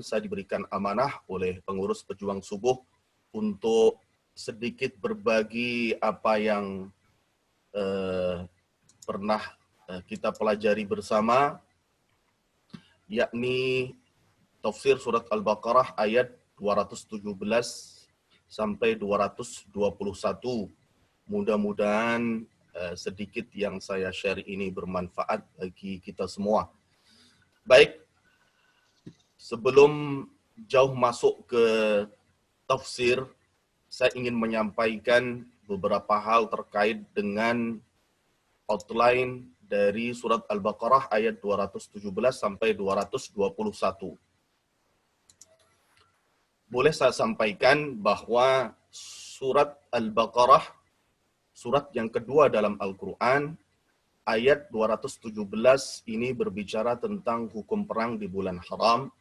saya diberikan amanah oleh pengurus Pejuang Subuh untuk sedikit berbagi apa yang pernah kita pelajari bersama, yakni tafsir surat Al-Baqarah ayat 217 sampai 221. Mudah-mudahan sedikit yang saya share ini bermanfaat bagi kita semua. Baik, sebelum jauh masuk ke tafsir, saya ingin menyampaikan beberapa hal terkait dengan outline dari surat Al-Baqarah ayat 217 sampai 221. Boleh saya sampaikan bahwa surat Al-Baqarah, surat yang kedua dalam Al-Quran, ayat 217 ini berbicara tentang hukum perang di bulan haram.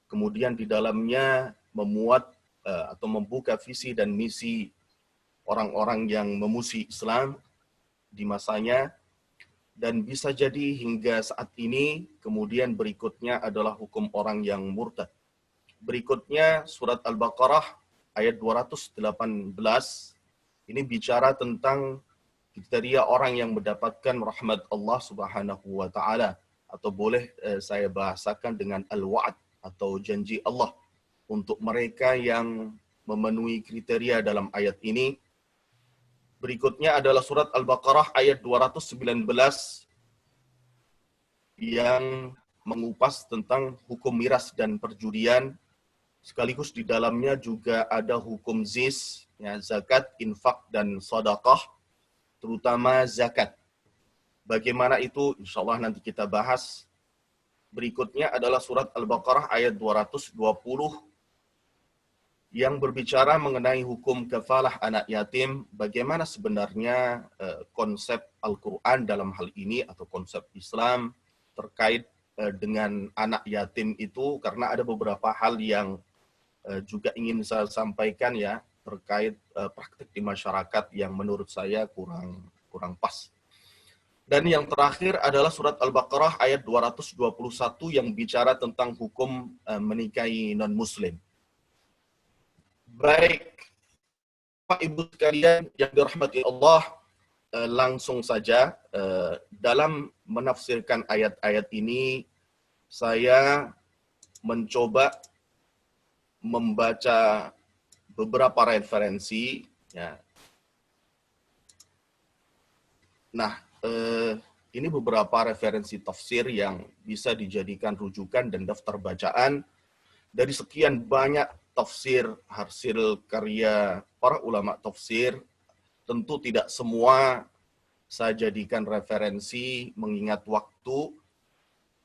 Kemudian di dalamnya memuat atau membuka visi dan misi orang-orang yang memusuhi Islam di masanya. Dan bisa jadi hingga saat ini, kemudian berikutnya adalah hukum orang yang murtad. Berikutnya surat Al-Baqarah ayat 218, ini bicara tentang kriteria orang yang mendapatkan rahmat Allah Subhanahu wa taala, atau boleh saya bahasakan dengan al-wa'd atau janji Allah untuk mereka yang memenuhi kriteria dalam ayat ini. Berikutnya adalah surat Al-Baqarah ayat 219 yang mengupas tentang hukum miras dan perjudian, sekaligus di dalamnya juga ada hukum zis, ya, zakat, infak, dan sedekah, terutama zakat. Bagaimana itu? Insya Allah nanti kita bahas. Berikutnya adalah surat Al-Baqarah ayat 220 yang berbicara mengenai hukum kafalah anak yatim. Bagaimana sebenarnya konsep Al-Quran dalam hal ini atau konsep Islam terkait dengan anak yatim itu, karena ada beberapa hal yang juga ingin saya sampaikan ya terkait praktik di masyarakat yang menurut saya kurang pas. Dan yang terakhir adalah surat Al-Baqarah ayat 221 yang bicara tentang hukum menikahi non-muslim. Baik, Pak Ibu sekalian yang dirahmati Allah, langsung saja dalam menafsirkan ayat-ayat ini, saya mencoba membaca beberapa referensi. Ya. Nah, ini beberapa referensi tafsir yang bisa dijadikan rujukan dan daftar bacaan. Dari sekian banyak tafsir hasil karya para ulama tafsir, tentu tidak semua saya jadikan referensi mengingat waktu.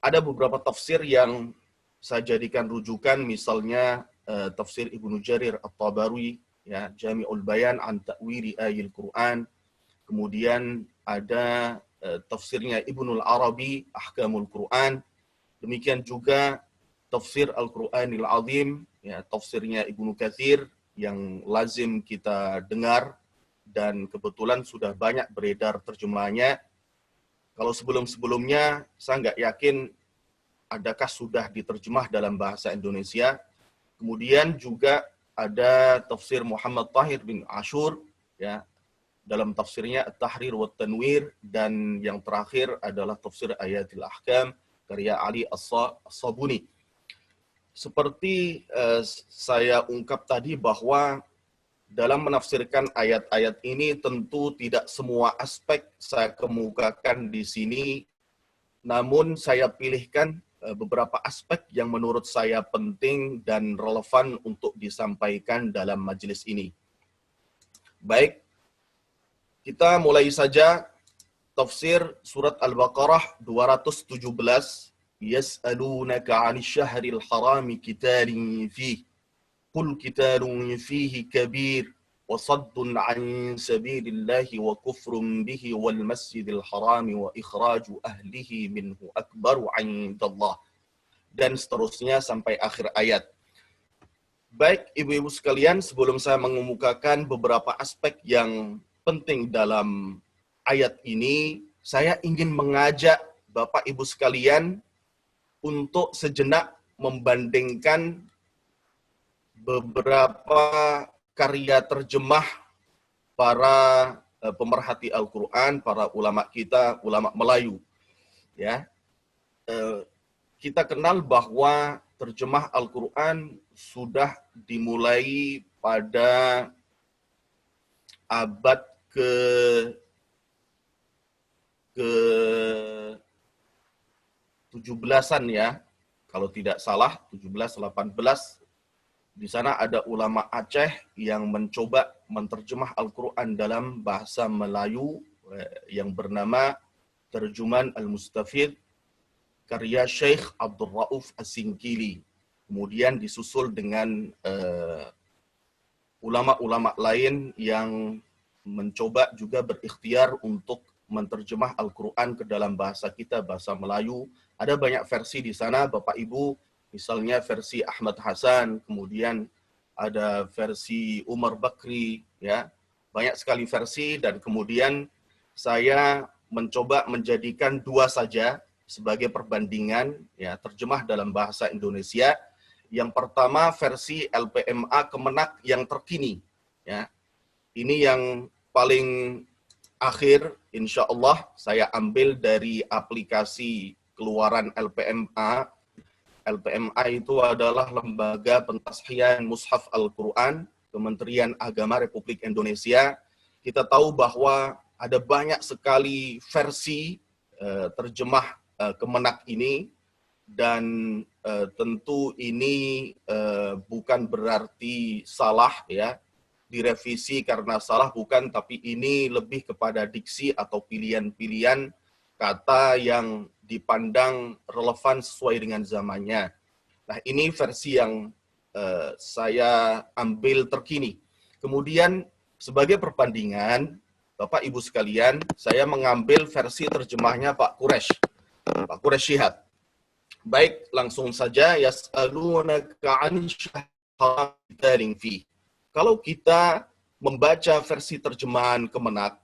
Ada beberapa tafsir yang saya jadikan rujukan, misalnya tafsir Ibnu Jarir At-Tabari, ya, Jami'ul Bayan an Ta'wili Ayil Quran. Kemudian ada tafsirnya Ibnul Arabi, Ahkamul Quran. Demikian juga tafsir Al-Quranil Azim, ya, tafsirnya Ibnu Katsir yang lazim kita dengar dan kebetulan sudah banyak beredar terjemahannya. Kalau sebelum-sebelumnya saya nggak yakin adakah sudah diterjemah dalam bahasa Indonesia. Kemudian juga ada tafsir Muhammad Tahir bin Ashur, ya, dalam tafsirnya At-Tahrir wa Tanwir, dan yang terakhir adalah tafsir Ayatil Ahkam karya Ali As-Sabuni. Seperti saya ungkap tadi bahwa dalam menafsirkan ayat-ayat ini tentu tidak semua aspek saya kemukakan di sini, namun saya pilihkan beberapa aspek yang menurut saya penting dan relevan untuk disampaikan dalam majelis ini. Baik, kita mulai saja tafsir surat Al-Baqarah 217. Yas'alunaka 'anil syahril harami qitalin fihi qul qitalun fihi kabir wa saddun 'an sabilillahi wa kufrun bihi wal masjidil harami wa ikhraju ahlihi minhu akbaru 'indallah, dan seterusnya sampai akhir ayat. Baik ibu-ibu sekalian, sebelum saya mengemukakan beberapa aspek yang penting dalam ayat ini, saya ingin mengajak Bapak Ibu sekalian untuk sejenak membandingkan beberapa karya terjemah para pemerhati Al-Quran, para ulama kita, ulama Melayu. Ya, kita kenal bahwa terjemah Al-Quran sudah dimulai pada abad ke 17-an ya, kalau tidak salah 17-18. Di sana ada ulama Aceh yang mencoba menterjemah Al-Quran dalam bahasa Melayu yang bernama Terjuman Al-Mustafid karya Syekh Abdul Rauf As-Singkili. Kemudian disusul dengan ulama-ulama lain yang mencoba juga berikhtiar untuk menterjemah Al-Quran ke dalam bahasa kita, bahasa Melayu. Ada banyak versi di sana, Bapak Ibu. Misalnya versi Ahmad Hasan, kemudian ada versi Umar Bakri, ya, banyak sekali versi. Dan kemudian saya mencoba menjadikan dua saja sebagai perbandingan, ya, terjemah dalam bahasa Indonesia. Yang pertama versi LPMA Kemenak yang terkini, ya, ini yang paling akhir, insya Allah saya ambil dari aplikasi keluaran LPMA. LPMA itu adalah Lembaga Pentashihan Mushaf Al-Quran, Kementerian Agama Republik Indonesia. Kita tahu bahwa ada banyak sekali versi terjemah Kemenak ini, dan tentu ini bukan berarti salah, ya, direvisi karena salah, bukan, tapi ini lebih kepada diksi atau pilihan-pilihan kata yang dipandang relevan sesuai dengan zamannya. Nah, ini versi yang saya ambil terkini. Kemudian sebagai perbandingan, Bapak Ibu sekalian, saya mengambil versi terjemahnya Pak Quraisy Shihab. Baik, langsung saja. Yas'alunaka 'anil syahri qitarin fi. Kalau kita membaca versi terjemahan Kemenak,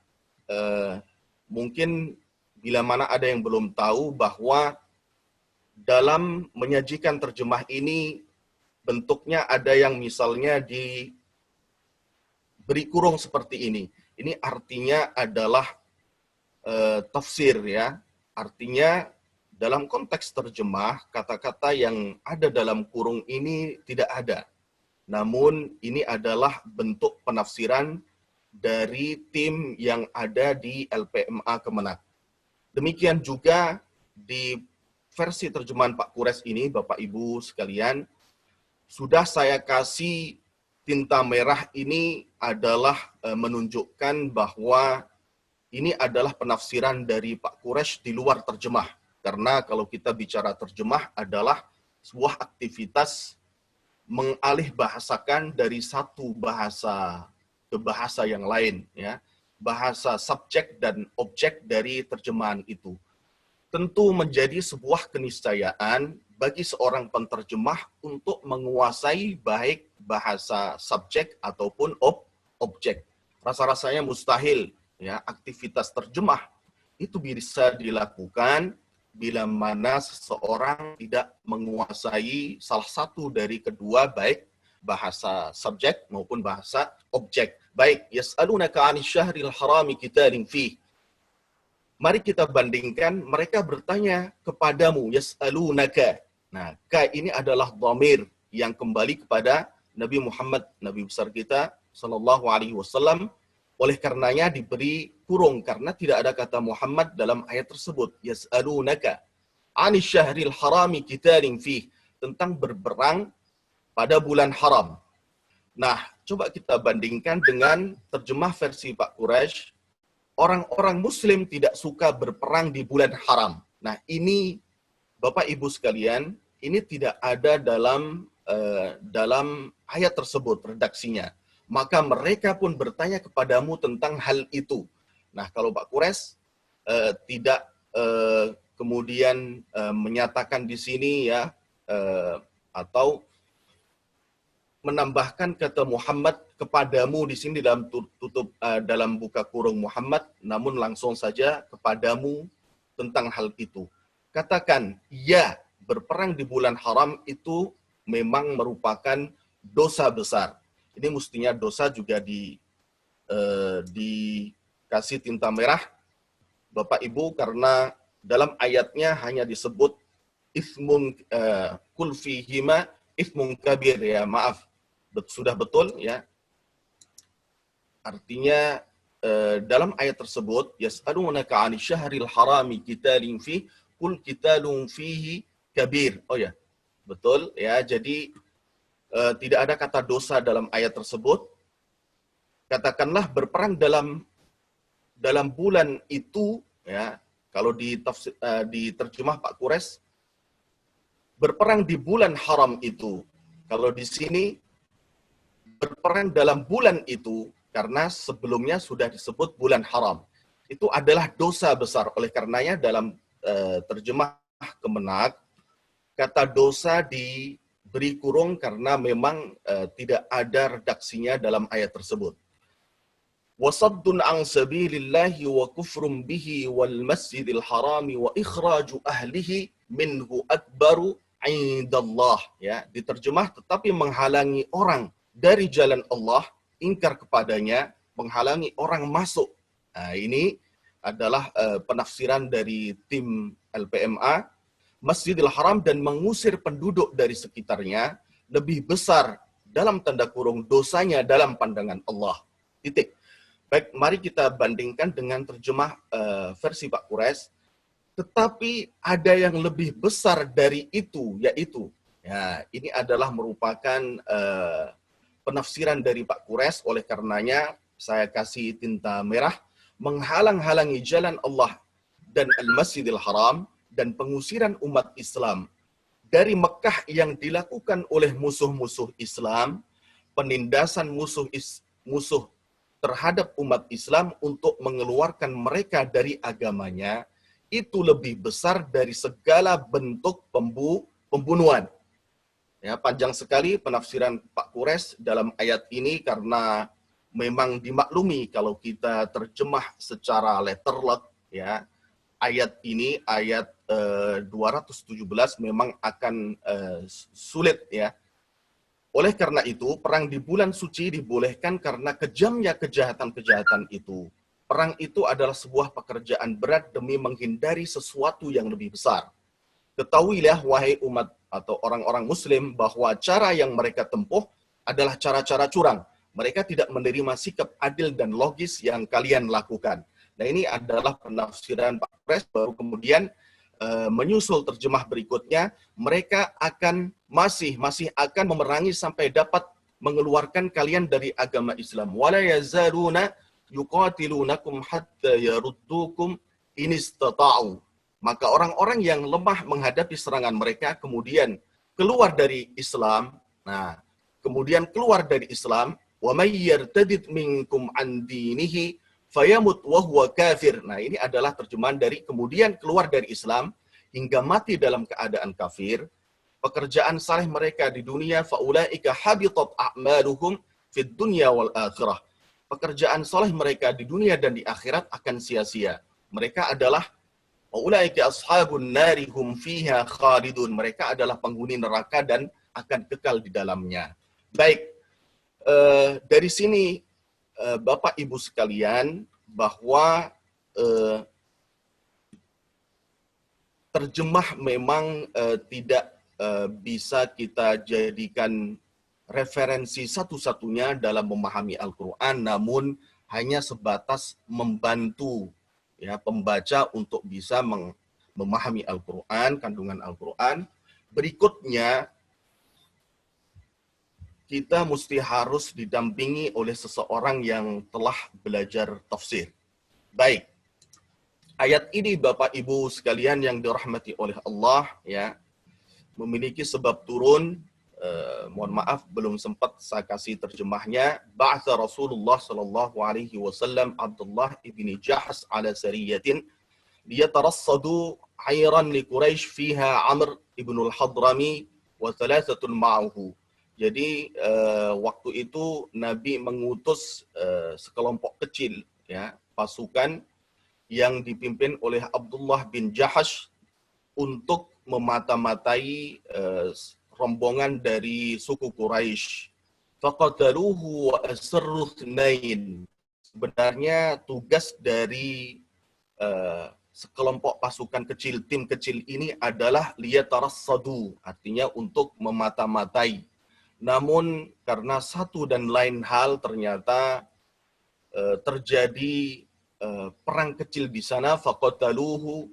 mungkin bila mana ada yang belum tahu bahwa dalam menyajikan terjemah ini bentuknya ada yang misalnya diberi kurung seperti ini. Ini artinya adalah tafsir, ya. Artinya dalam konteks terjemah, kata-kata yang ada dalam kurung ini tidak ada. Namun ini adalah bentuk penafsiran dari tim yang ada di LPMA Kemenak. Demikian juga di versi terjemahan Pak Quraisy ini, Bapak Ibu sekalian, sudah saya kasih tinta merah ini adalah menunjukkan bahwa ini adalah penafsiran dari Pak Quraisy di luar terjemah. Karena kalau kita bicara terjemah adalah sebuah aktivitas mengalih bahasakan dari satu bahasa ke bahasa yang lain, ya. Bahasa subjek dan objek dari terjemahan itu. Tentu menjadi sebuah keniscayaan bagi seorang penterjemah untuk menguasai baik bahasa subjek ataupun objek. Rasa-rasanya mustahil, ya, aktivitas terjemah itu bisa dilakukan bila mana seseorang tidak menguasai salah satu dari kedua, baik bahasa subjek maupun bahasa objek. Baik, yas'alunaka 'anil syahril harami qitalin fi. Mari kita bandingkan, mereka bertanya kepadamu, yas'alunaka. Nah, ka ini adalah dhamir yang kembali kepada Nabi Muhammad, Nabi besar kita sallallahu alaihi wasallam. Oleh karenanya diberi kurung karena tidak ada kata Muhammad dalam ayat tersebut. Yas'alunaka 'anil syahril harami qitalin fi, tentang berperang pada bulan haram. Nah, coba kita bandingkan dengan terjemah versi Pak Quraisy. Orang-orang muslim tidak suka berperang di bulan haram. Nah, ini Bapak Ibu sekalian, ini tidak ada dalam ayat tersebut redaksinya. Maka mereka pun bertanya kepadamu tentang hal itu. Nah, kalau Pak Quraisy tidak kemudian menyatakan di sini, ya, atau menambahkan kata Muhammad kepadamu di sini dalam dalam buka kurung Muhammad, namun langsung saja kepadamu tentang hal itu. Katakan ya berperang di bulan haram itu memang merupakan dosa besar. Ini mestinya dosa juga dikasih tinta merah Bapak Ibu, karena dalam ayatnya hanya disebut ismun kul fihima ismun kabir, ya maaf, sudah betul ya. Artinya dalam ayat tersebut yas'alunaka 'anil syahril harami qitalin fi qul qitalun fihi kabir. Oh ya, betul ya. Jadi tidak ada kata dosa dalam ayat tersebut. Katakanlah berperang dalam bulan itu ya. Kalau diterjemah Pak Kures, berperang di bulan haram itu. Kalau di sini berperang dalam bulan itu, karena sebelumnya sudah disebut bulan haram. Itu adalah dosa besar. Oleh karenanya dalam terjemah Kemenak, kata dosa diberi kurung karena memang tidak ada redaksinya dalam ayat tersebut. Wasaddun an sabilillahi wa kufrum bihi wal masjidil harami wa ikhraju ahlihi minhu akbaru indallah. Ya, diterjemah tetapi menghalangi orang dari jalan Allah, ingkar kepadanya, menghalangi orang masuk. Nah, ini adalah penafsiran dari tim LPMA. Masjidil Haram dan mengusir penduduk dari sekitarnya lebih besar dalam tanda kurung dosanya dalam pandangan Allah. Titik. Baik, mari kita bandingkan dengan terjemah versi Pak Kures. Tetapi ada yang lebih besar dari itu, yaitu, ya, ini adalah merupakan penafsiran dari Pak Kures. Oleh karenanya saya kasih tinta merah, menghalang-halangi jalan Allah dan Al-Masjidil Haram dan pengusiran umat Islam dari Mekah yang dilakukan oleh musuh-musuh Islam, penindasan musuh terhadap umat Islam untuk mengeluarkan mereka dari agamanya, itu lebih besar dari segala bentuk pembunuhan. Ya, panjang sekali penafsiran Pak Kures dalam ayat ini karena memang dimaklumi kalau kita terjemah secara letterlock, ya, ayat ini, ayat 217 memang akan sulit ya. Oleh karena itu, perang di bulan suci dibolehkan karena kejamnya kejahatan-kejahatan itu. Perang itu adalah sebuah pekerjaan berat demi menghindari sesuatu yang lebih besar. Ketahuilah, wahai umat atau orang-orang muslim, bahwa cara yang mereka tempuh adalah cara-cara curang. Mereka tidak menerima sikap adil dan logis yang kalian lakukan. Nah, ini adalah penafsiran Pak Pres, baru kemudian menyusul terjemah berikutnya, mereka masih akan memerangi sampai dapat mengeluarkan kalian dari agama Islam. Wala yazaluna yuqatilunakum hatta yaruddukum in istata'u. Maka orang-orang yang lemah menghadapi serangan mereka kemudian keluar dari Islam. Nah, kemudian keluar dari Islam, wa may yartadid minkum an dinihi fayamut wa huwa kafir. Nah, ini adalah terjemahan dari kemudian keluar dari Islam hingga mati dalam keadaan kafir. Pekerjaan saleh mereka di dunia, faulaika habitat a'maluhum fid dunya wal akhirah. Pekerjaan saleh mereka di dunia dan di akhirat akan sia-sia. Mereka adalah faulaika ashabun nari hum fiha khalidun. Mereka adalah penghuni neraka dan akan kekal di dalamnya. Baik, dari sini Bapak Ibu sekalian, bahwa terjemah memang tidak bisa kita jadikan referensi satu-satunya dalam memahami Al-Quran, namun hanya sebatas membantu ya pembaca untuk bisa memahami Al-Quran, kandungan Al-Quran. Berikutnya, kita mesti harus didampingi oleh seseorang yang telah belajar tafsir. Baik, ayat ini Bapak Ibu sekalian yang dirahmati oleh Allah, ya, memiliki sebab turun. Mohon maaf belum sempat saya kasih terjemahnya. Ba'atha Rasulullah sallallahu alaihi wasallam Abdullah ibni Jahas ala sariyatin liyatarassadu ayran li Quraisy fiha Amr ibnul Hadrami wa thalathatun ma'ahu. Jadi waktu itu Nabi mengutus sekelompok kecil ya pasukan yang dipimpin oleh Abdullah bin Jahash untuk memata-matai rombongan dari suku Quraisy. Faqataluhu wa asarru thnain. Sebenarnya tugas dari sekelompok pasukan kecil, tim kecil ini adalah liyatarassadu, artinya untuk memata-matai. Namun karena satu dan lain hal ternyata terjadi perang kecil di sana, faqataluhu.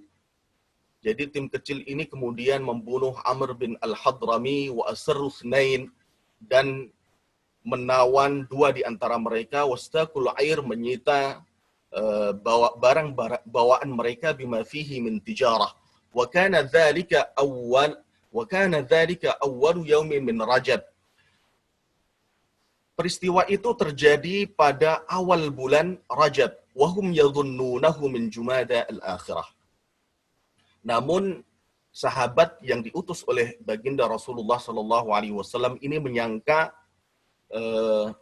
Jadi tim kecil ini kemudian membunuh Amr bin Al-Hadrami wa asarru thnain, dan menawan dua di antara mereka, wastaqul air, menyita barang bawaan mereka, bima fihi min tijarah, wa kana dzalika awwal yaumin min Rajab. Peristiwa itu terjadi pada awal bulan Rajab, wa hum yadhunnunahu min Jumada al-akhirah. Namun sahabat yang diutus oleh baginda Rasulullah Shallallahu Alaihi Wasallam ini menyangka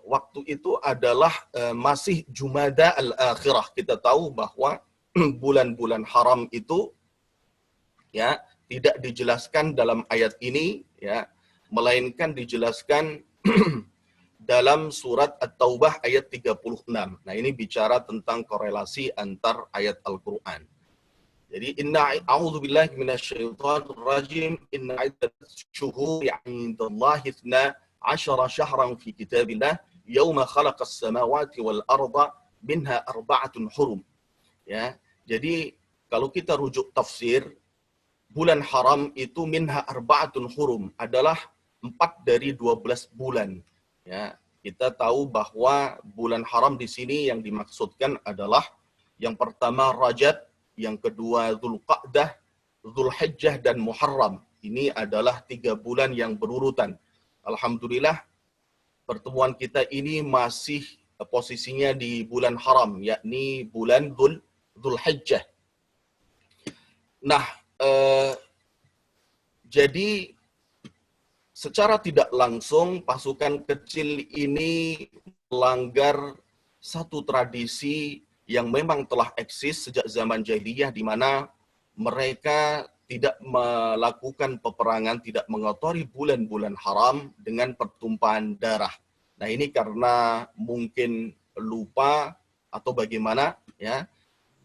waktu itu adalah masih Jumada al-akhirah. Kita tahu bahwa bulan-bulan haram itu ya tidak dijelaskan dalam ayat ini, ya, melainkan dijelaskan dalam surat At-Taubah ayat 36. Nah, ini bicara tentang korelasi antar ayat Al-Qur'an. Jadi a'udzubillahi minasyaitonir rajim, inna iddatus syuhuri 'indallahi 12 syahran fi kitabillah yauma khalaqas samawati wal arda minha arba'atun hurum. Ya. Jadi kalau kita rujuk tafsir, bulan haram itu minha arba'atun hurum, adalah 4 dari 12 bulan. Ya, kita tahu bahwa bulan haram di sini yang dimaksudkan adalah yang pertama Rajab, yang kedua Dzulqa'dah, Dzulhijjah, dan Muharram. Ini adalah 3 bulan yang berurutan. Alhamdulillah, pertemuan kita ini masih posisinya di bulan haram, yakni bulan Dzulhijjah. Nah, jadi secara tidak langsung pasukan kecil ini melanggar satu tradisi yang memang telah eksis sejak zaman jahiliyah, di mana mereka tidak melakukan peperangan, tidak mengotori bulan-bulan haram dengan pertumpahan darah. Nah, ini karena mungkin lupa atau bagaimana, ya,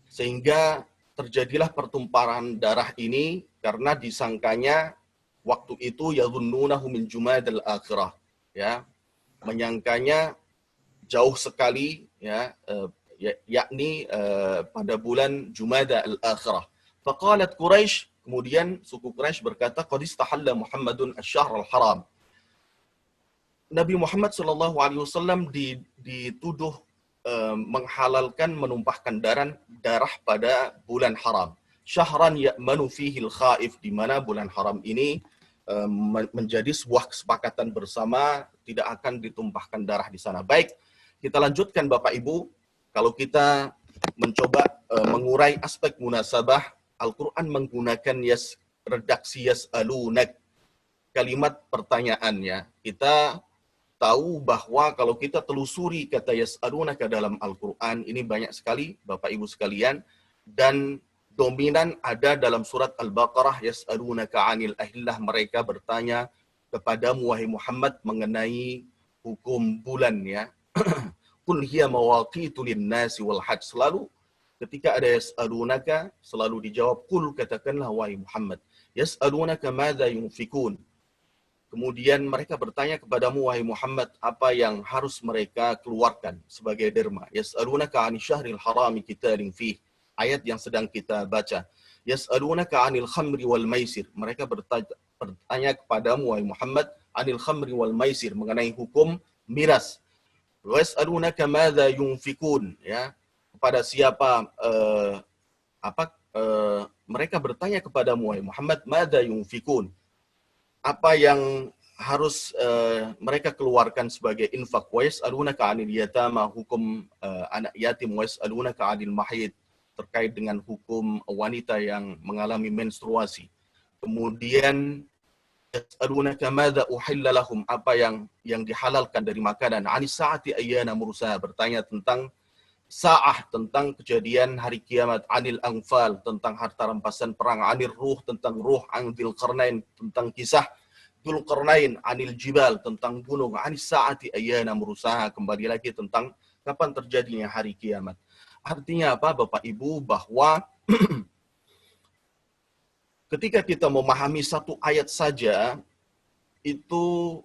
sehingga terjadilah pertumpahan darah ini karena disangkanya waktu itu yadhunnunahu min Jumadal akhirah, ya, menyangkanya jauh sekali, ya, yakni pada bulan Jumada al-akhirah. Faqalat Quraisy, kemudian suku Quraisy berkata, qad istahalla Muhammadun asy-syahr al-haram. Nabi Muhammad sallallahu alaihi wasallam dituduh menghalalkan menumpahkan darah pada bulan haram. Syahran ya'manu fihi al-khaif, di mana bulan haram ini menjadi sebuah kesepakatan bersama tidak akan ditumpahkan darah di sana. Baik, kita lanjutkan Bapak Ibu. Kalau kita mencoba mengurai aspek munasabah, Al-Quran menggunakan redaksi yas'alunak, kalimat pertanyaannya. Kita tahu bahwa kalau kita telusuri kata yas'alunaka dalam Al-Quran, ini banyak sekali Bapak Ibu sekalian, dan dominan ada dalam surat Al-Baqarah, yas'alunaka 'anil ahillah, mereka bertanya kepadamu wahai Muhammad mengenai hukum bulan, ya. Qul hiya mawaqitu lin-nasi wal hajj. Selalu ketika ada yas'alunaka, selalu dijawab qul, katakanlah wahai Muhammad, yas'alunaka madza yunfikun. Kemudian mereka bertanya kepadamu wahai Muhammad, apa yang harus mereka keluarkan sebagai derma. Yas'alunaka 'anil syahril harami qitalin fih, ayat yang sedang kita baca. Yas'alunaka 'anil khamri wal maisir, mereka bertanya kepadamu wahai Muhammad 'anil khamri wal maisir, mengenai hukum miras. Yas'alunaka madza yunfikun, ya, kepada siapa mereka bertanya kepadamu wahai Muhammad madza yunfikun, apa yang harus mereka keluarkan sebagai infak. Wa yas'alunaka 'anil yatama, hukum anak yatim. Wa yas'alunaka 'anil mahid, terkait dengan hukum wanita yang mengalami menstruasi. Kemudian yas'alunaka madza uhilla lahum, apa yang dihalalkan dari makanan. 'Anis sa'ati ayyana mursaha, bertanya tentang sa'ah, tentang kejadian hari kiamat, anil anfal, tentang harta rampasan perang, anil ruh, tentang ruh, anil qarnain, tentang kisah Dzulqarnain, anil jibal, tentang gunung, anis saati ayyana mursaha, kembali lagi tentang kapan terjadinya hari kiamat. Artinya apa, Bapak Ibu, bahwa ketika kita memahami satu ayat saja, itu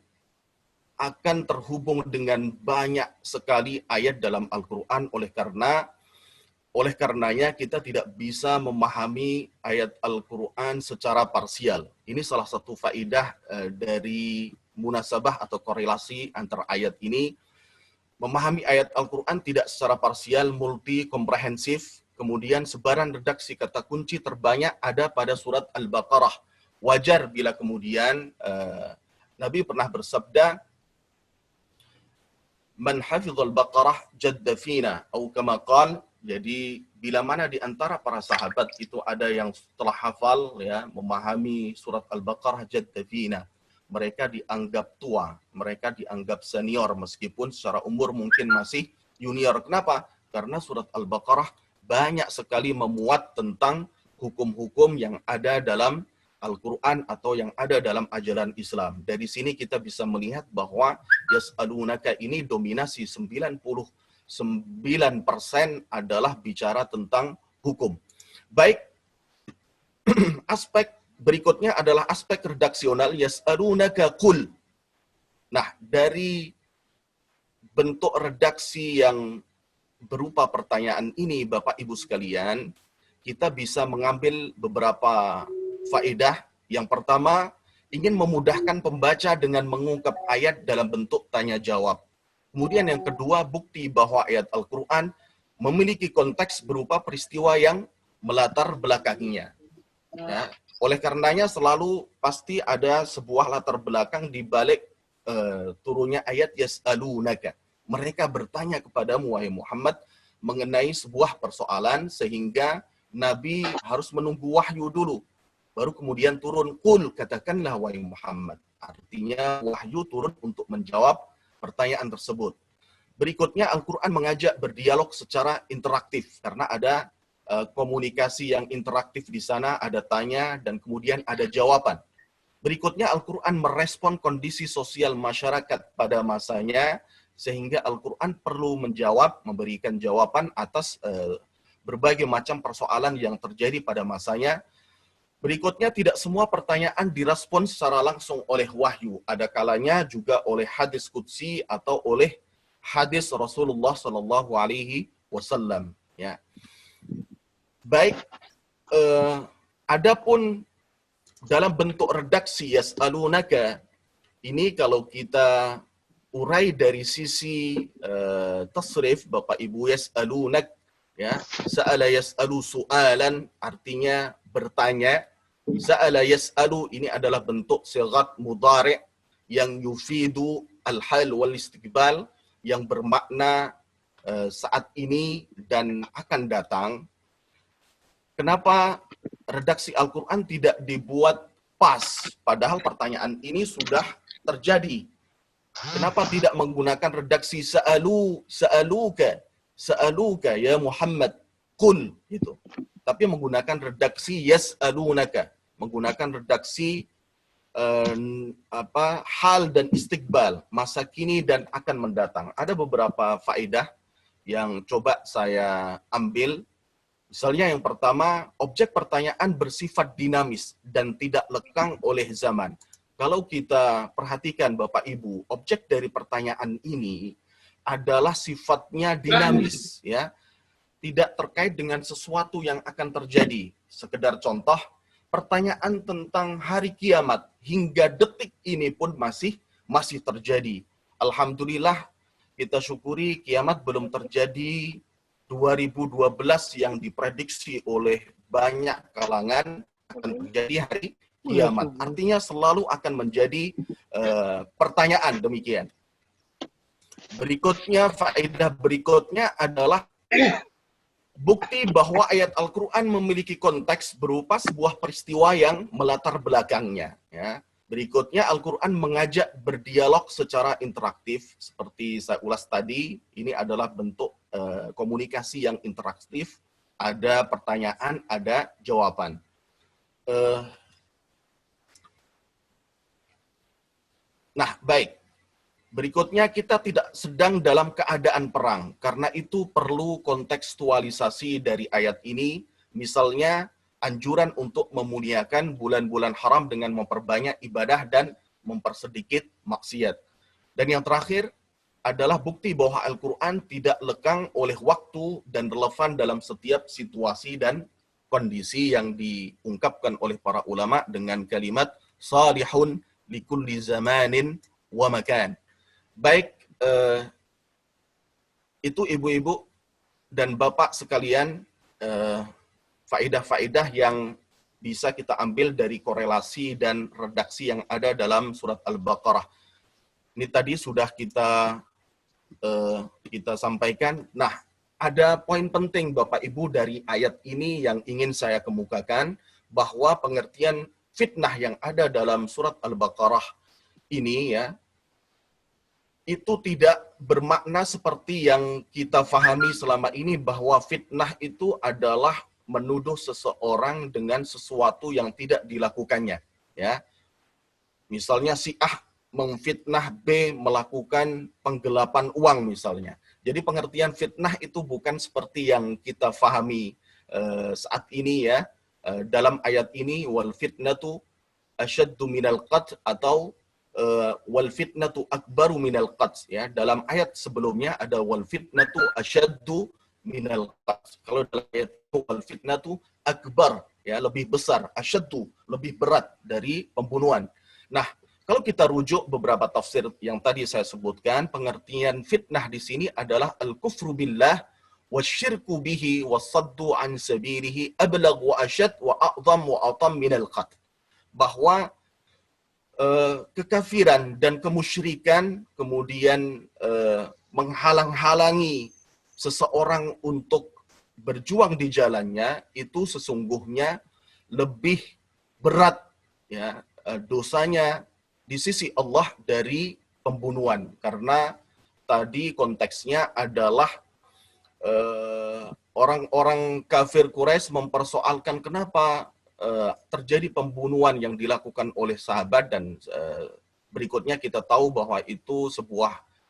akan terhubung dengan banyak sekali ayat dalam Al-Quran, oleh karenanya kita tidak bisa memahami ayat Al-Quran secara parsial. Ini salah satu faedah dari munasabah atau korelasi antara ayat ini. Memahami ayat Al-Quran tidak secara parsial, multi komprehensif. Kemudian sebaran redaksi kata kunci terbanyak ada pada surat Al-Baqarah. Wajar bila kemudian Nabi pernah bersabda, man hafizal Baqarah jadda fina, atau kama qala. Jadi bila mana di antara para sahabat itu ada yang telah hafal, ya, memahami surat Al-Baqarah jadda fina, mereka dianggap tua, mereka dianggap senior meskipun secara umur mungkin masih junior. Kenapa? Karena surat Al-Baqarah banyak sekali memuat tentang hukum-hukum yang ada dalam Al-Quran atau yang ada dalam ajaran Islam. Dari sini kita bisa melihat bahwa yas'alunaka ini dominasi 99% adalah bicara tentang hukum. Baik, aspek berikutnya adalah aspek redaksional, yas'alunaka qul. Nah, dari bentuk redaksi yang berupa pertanyaan ini, Bapak Ibu sekalian, kita bisa mengambil beberapa faedah. Yang pertama, ingin memudahkan pembaca dengan mengungkap ayat dalam bentuk tanya jawab. Kemudian yang kedua, bukti bahwa ayat Al-Quran memiliki konteks berupa peristiwa yang melatar belakanginya. Ya. Oleh karenanya selalu pasti ada sebuah latar belakang di balik turunnya ayat yas'alunaka. Mereka bertanya kepadamu, wahai Muhammad, mengenai sebuah persoalan, sehingga Nabi harus menunggu wahyu dulu. Baru kemudian turun, qul, katakanlah wahai Muhammad. Artinya wahyu turun untuk menjawab pertanyaan tersebut. Berikutnya Al-Quran mengajak berdialog secara interaktif, karena ada komunikasi yang interaktif di sana, ada tanya dan kemudian ada jawaban. Berikutnya Al-Quran merespon kondisi sosial masyarakat pada masanya, sehingga Al-Quran perlu menjawab, memberikan jawaban atas berbagai macam persoalan yang terjadi pada masanya. Berikutnya, tidak semua pertanyaan direspon secara langsung oleh wahyu. Ada kalanya juga oleh hadis qudsi atau oleh hadis Rasulullah Shallallahu Alaihi Wasallam. Ya. Baik, adapun dalam bentuk redaksi yas'alunaka, ini kalau kita urai dari sisi tasrif, Bapak Ibu, yas'alunak, ya, sa'ala yas'alu su'alan, artinya bertanya. Sa'ala yas'alu ini adalah bentuk sighat mudhari' yang yufidu al-hal wal istiqbal, yang bermakna saat ini dan akan datang. Kenapa redaksi Al-Quran tidak dibuat pas, padahal pertanyaan ini sudah terjadi? Kenapa tidak menggunakan redaksi sa'aluka ya Muhammad, qul, gitu. Tapi menggunakan redaksi yas'alunaka, menggunakan redaksi hal dan istiqbal, masa kini dan akan mendatang. Ada beberapa faedah yang coba saya ambil. Misalnya yang pertama, objek pertanyaan bersifat dinamis dan tidak lekang oleh zaman. Kalau kita perhatikan Bapak Ibu, objek dari pertanyaan ini adalah sifatnya dinamis, ya. Tidak terkait dengan sesuatu yang akan terjadi. Sekedar contoh, pertanyaan tentang hari kiamat hingga detik ini pun masih terjadi. Alhamdulillah, kita syukuri kiamat belum terjadi 2012 yang diprediksi oleh banyak kalangan akan terjadi hari kiamat. Artinya selalu akan menjadi pertanyaan demikian. Berikutnya, faedah berikutnya adalah bukti bahwa ayat Al-Quran memiliki konteks berupa sebuah peristiwa yang melatar belakangnya. Ya. Berikutnya, Al-Quran mengajak berdialog secara interaktif. Seperti saya ulas tadi, ini adalah bentuk komunikasi yang interaktif, ada pertanyaan, ada jawaban. Nah, baik. Berikutnya, kita tidak sedang dalam keadaan perang. Karena itu perlu kontekstualisasi dari ayat ini. Misalnya, anjuran untuk memuliakan bulan-bulan haram dengan memperbanyak ibadah dan mempersedikit maksiat. Dan yang terakhir adalah bukti bahwa Al-Quran tidak lekang oleh waktu dan relevan dalam setiap situasi dan kondisi yang diungkapkan oleh para ulama dengan kalimat salihun likulli zamanin wa makan. Baik, itu ibu-ibu dan bapak sekalian, faedah-faedah yang bisa kita ambil dari korelasi dan redaksi yang ada dalam surat Al-Baqarah. Ini tadi sudah kita sampaikan. Nah, ada poin penting Bapak Ibu dari ayat ini yang ingin saya kemukakan, bahwa pengertian fitnah yang ada dalam surat Al-Baqarah ini ya, itu tidak bermakna seperti yang kita fahami selama ini, bahwa fitnah itu adalah menuduh seseorang dengan sesuatu yang tidak dilakukannya, ya. Misalnya si A memfitnah B melakukan penggelapan uang misalnya. Jadi pengertian fitnah itu bukan seperti yang kita fahami saat ini ya. Dalam ayat ini, wal fitnatu asyaddu minal qatl, atau wal fitnatu akbaru minal qatl, ya. Dalam ayat sebelumnya ada wal fitnatu asyaddu minal qatl. Kalau dalam ayat wal fitnatu akbar, ya, lebih besar, asyaddu lebih berat dari pembunuhan. Nah, kalau kita rujuk beberapa tafsir yang tadi saya sebutkan, pengertian fitnah di sini adalah al-kufru billah wasyirku bihi wasaddu an sabilihi ablagh wa asyad wa a'zam wa atam minal qatl. Bahwa kekafiran dan kemusyrikan kemudian menghalang-halangi seseorang untuk berjuang di jalannya, itu sesungguhnya lebih berat, ya, dosanya di sisi Allah dari pembunuhan. Karena tadi konteksnya adalah orang-orang kafir Quraisy mempersoalkan kenapa terjadi pembunuhan yang dilakukan oleh sahabat, dan berikutnya kita tahu bahwa itu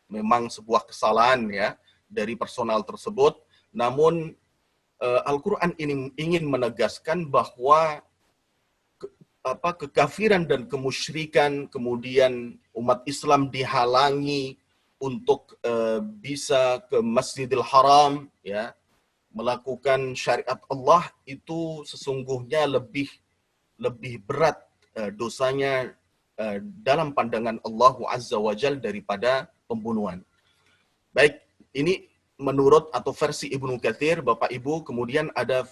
memang sebuah kesalahan ya dari personal tersebut. Namun Al-Quran ini ingin menegaskan bahwa kekafiran dan kemusyrikan, kemudian umat Islam dihalangi untuk bisa ke Masjidil Haram, ya, melakukan syariat Allah, itu sesungguhnya lebih berat dosanya dalam pandangan Allah Azza wa Jal daripada pembunuhan. Baik, ini menurut atau versi Ibnu Katsir, Bapak Ibu. Kemudian ada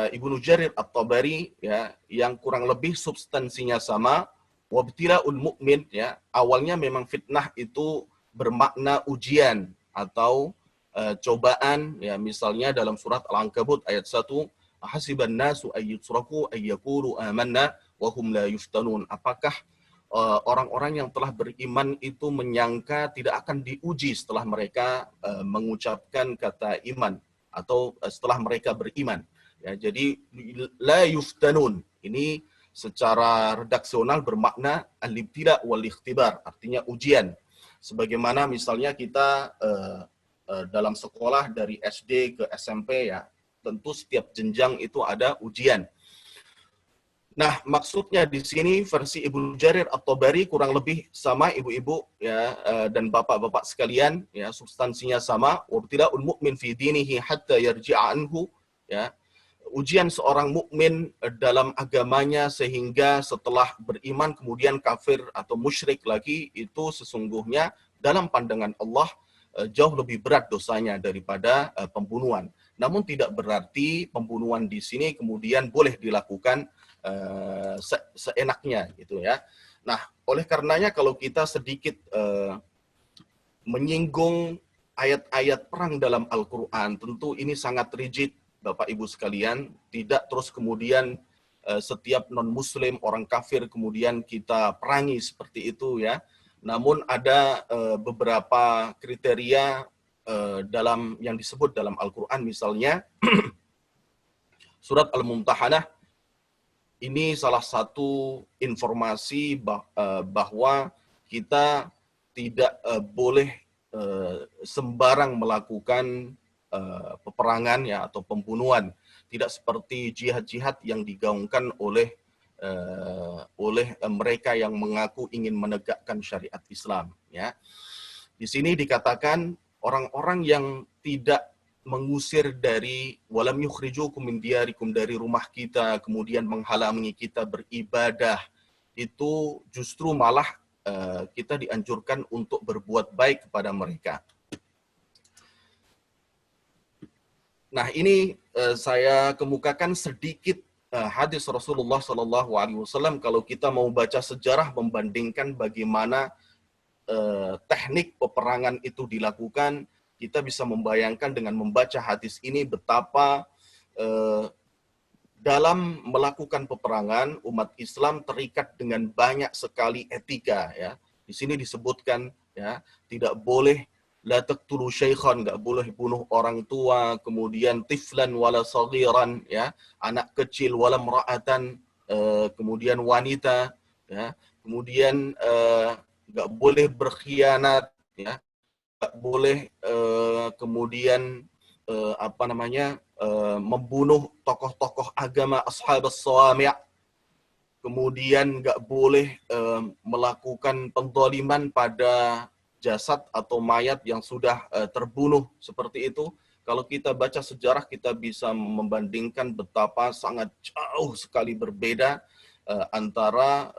Ibnu Jarir At-Tabari, ya, yang kurang lebih substansinya sama. Wabtila'ul mu'min, ya, awalnya memang fitnah itu bermakna ujian atau cobaan, ya. Misalnya dalam surat Al-Ankabut ayat 1, hasiban nasu ayyutraku ayyaqulu amanna wa hum la yuftanun. Apakah orang-orang yang telah beriman itu menyangka tidak akan diuji setelah mereka mengucapkan kata iman, atau setelah mereka beriman, ya. Jadi la yuftanun ini secara redaksional bermakna al-ibtila wal ikhtibar, artinya ujian. Sebagaimana misalnya kita dalam sekolah dari SD ke SMP, ya, tentu setiap jenjang itu ada ujian. Nah, maksudnya di sini versi Ibnu Jarir At-Tabari kurang lebih sama, ibu-ibu, ya, dan bapak-bapak sekalian, ya, substansinya sama. Wabtila'ul mu'min fi dinihi hatta yarji'a anhu, ya. Ujian seorang mukmin dalam agamanya sehingga setelah beriman kemudian kafir atau musyrik lagi, itu sesungguhnya dalam pandangan Allah jauh lebih berat dosanya daripada pembunuhan. Namun tidak berarti pembunuhan di sini kemudian boleh dilakukan seenaknya, gitu ya. Nah, oleh karenanya kalau kita sedikit menyinggung ayat-ayat perang dalam Al-Quran, tentu ini sangat rigid, Bapak Ibu sekalian. Tidak terus kemudian setiap non-muslim, orang kafir kemudian kita perangi seperti itu, ya. Namun ada beberapa kriteria dalam yang disebut dalam Al-Quran, misalnya surat Al-Mumtahanah, ini salah satu informasi bahwa kita tidak boleh sembarang melakukan peperangan ya atau pembunuhan, tidak seperti jihad-jihad yang digaungkan oleh mereka yang mengaku ingin menegakkan syariat Islam ya. Di sini dikatakan orang-orang yang tidak mengusir dari walam yukhrijukum min diyarikum, dari rumah kita, kemudian menghalangi kita beribadah, itu justru malah kita dianjurkan untuk berbuat baik kepada mereka. Nah, ini saya kemukakan sedikit hadis Rasulullah SAW. Kalau kita mau baca sejarah membandingkan bagaimana teknik peperangan itu dilakukan, kita bisa membayangkan dengan membaca hadis ini betapa dalam melakukan peperangan umat Islam terikat dengan banyak sekali etika ya. Di sini disebutkan ya, tidak boleh la taqtulu syaikhan, enggak boleh bunuh orang tua, kemudian tiflan wala saghiran ya, anak kecil, wala mra'atan, kemudian wanita ya, kemudian enggak boleh berkhianat ya, enggak boleh kemudian membunuh tokoh-tokoh agama ashabus sawami', kemudian nggak boleh melakukan penzaliman pada jasad atau mayat yang sudah terbunuh seperti itu. Kalau kita baca sejarah, kita bisa membandingkan betapa sangat jauh sekali berbeda antara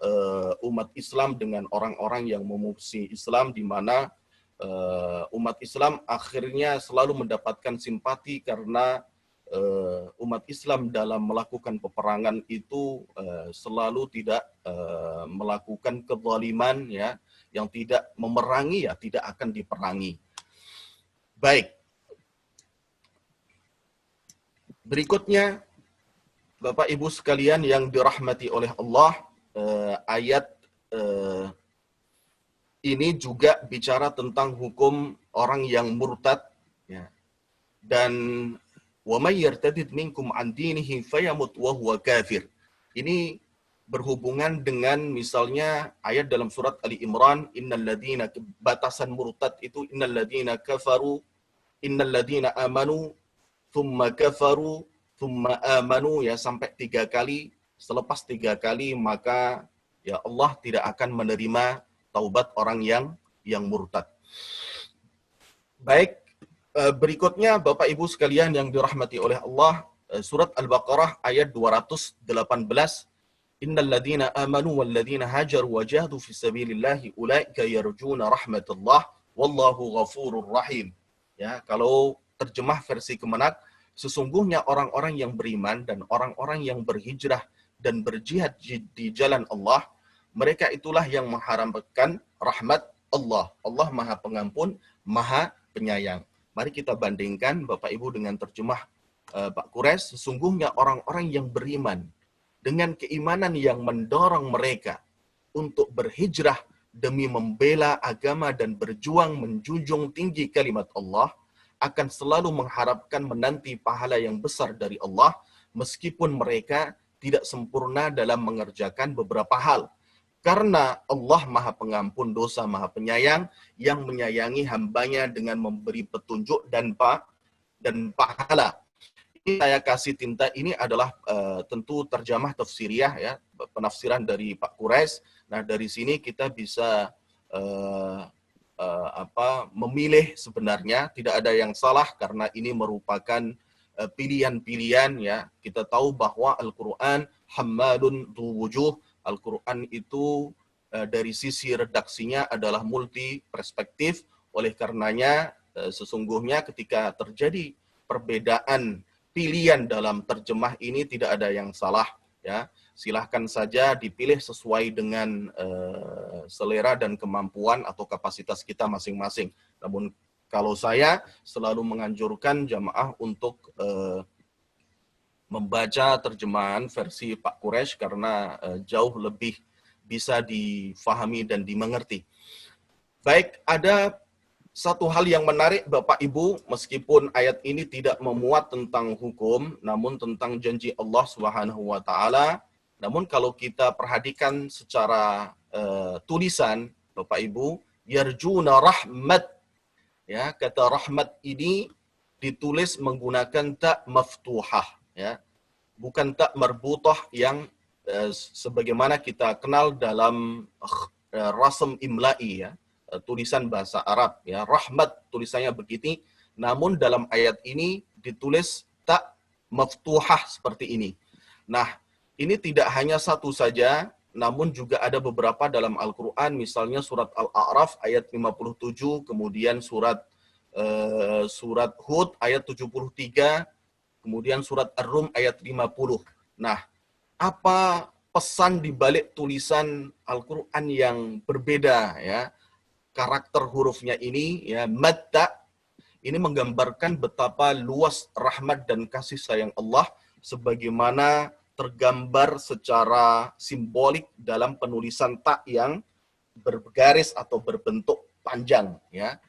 umat Islam dengan orang-orang yang memusuhi Islam, di mana umat Islam akhirnya selalu mendapatkan simpati karena umat Islam dalam melakukan peperangan itu selalu tidak melakukan kezaliman ya, yang tidak memerangi ya tidak akan diperangi. Baik. Berikutnya, Bapak Ibu sekalian yang dirahmati oleh Allah, ayat ini juga bicara tentang hukum orang yang murtad ya. Dan wa may yartadid minkum an dinihi fayamut wa huwa kafir. Ini berhubungan dengan misalnya ayat dalam surat Ali Imran, innal ladzina, batasan murtad itu innal ladzina kafaru, innal ladzina amanu thumma kafaru thumma amanu ya, sampai 3 kali. Selepas 3 kali maka ya Allah tidak akan menerima taubat orang yang murtad. Baik, berikutnya Bapak Ibu sekalian yang dirahmati oleh Allah, surat Al-Baqarah ayat 218, innal ladzina amanu wal ladzina hajaru wa jahadu fi sabilillahi ulaika yarjuna rahmatullah wallahu ghafurur rahim. Ya, kalau terjemah versi Kemenak, sesungguhnya orang-orang yang beriman dan orang-orang yang berhijrah dan berjihad di jalan Allah, mereka itulah yang mengharapkan rahmat Allah. Allah Maha Pengampun, Maha Penyayang. Mari kita bandingkan Bapak Ibu dengan terjemah Pak Quraisy, sesungguhnya orang-orang yang beriman dengan keimanan yang mendorong mereka untuk berhijrah demi membela agama dan berjuang menjunjung tinggi kalimat Allah, akan selalu mengharapkan menanti pahala yang besar dari Allah, meskipun mereka tidak sempurna dalam mengerjakan beberapa hal. Karena Allah Maha Pengampun dosa, Maha Penyayang, yang menyayangi hambanya dengan memberi petunjuk dan pahala. Ini saya kasih tinta, ini adalah tentu terjemah tafsiriyah ya, penafsiran dari Pak Quraisy. Nah, dari sini kita bisa memilih, sebenarnya tidak ada yang salah karena ini merupakan pilihan-pilihan ya. Kita tahu bahwa Al-Qur'an hammalun dzu wujuh. Al-Quran itu dari sisi redaksinya adalah multi perspektif. Oleh karenanya sesungguhnya ketika terjadi perbedaan pilihan dalam terjemah ini tidak ada yang salah ya. Silahkan saja dipilih sesuai dengan selera dan kemampuan atau kapasitas kita masing-masing. Namun kalau saya selalu menganjurkan jamaah untuk membaca terjemahan versi Pak Quraisy karena jauh lebih bisa difahami dan dimengerti. Baik, ada Satu hal yang menarik Bapak Ibu, meskipun ayat ini tidak memuat tentang hukum, namun tentang janji Allah Subhanahu wa taala. Namun kalau kita perhatikan secara tulisan Bapak Ibu, yarjuna rahmat, ya, kata rahmat ini ditulis menggunakan ta maftuhah, ya. Bukan ta marbutah yang sebagaimana kita kenal dalam rasm imla'i, ya, tulisan bahasa Arab, ya, rahmat tulisannya begitu, namun dalam ayat ini ditulis ta maftuhah seperti ini. Nah, ini tidak hanya satu saja, namun juga ada beberapa dalam Al-Quran, misalnya surat Al-A'raf ayat 57, kemudian surat Hud ayat 73, kemudian surat Ar-Rum ayat 50. Nah, apa pesan di balik tulisan Al-Quran yang berbeda, ya? Karakter hurufnya ini, ya, matta, ini menggambarkan betapa luas rahmat dan kasih sayang Allah sebagaimana tergambar secara simbolik dalam penulisan ta yang bergaris atau berbentuk panjang, ya.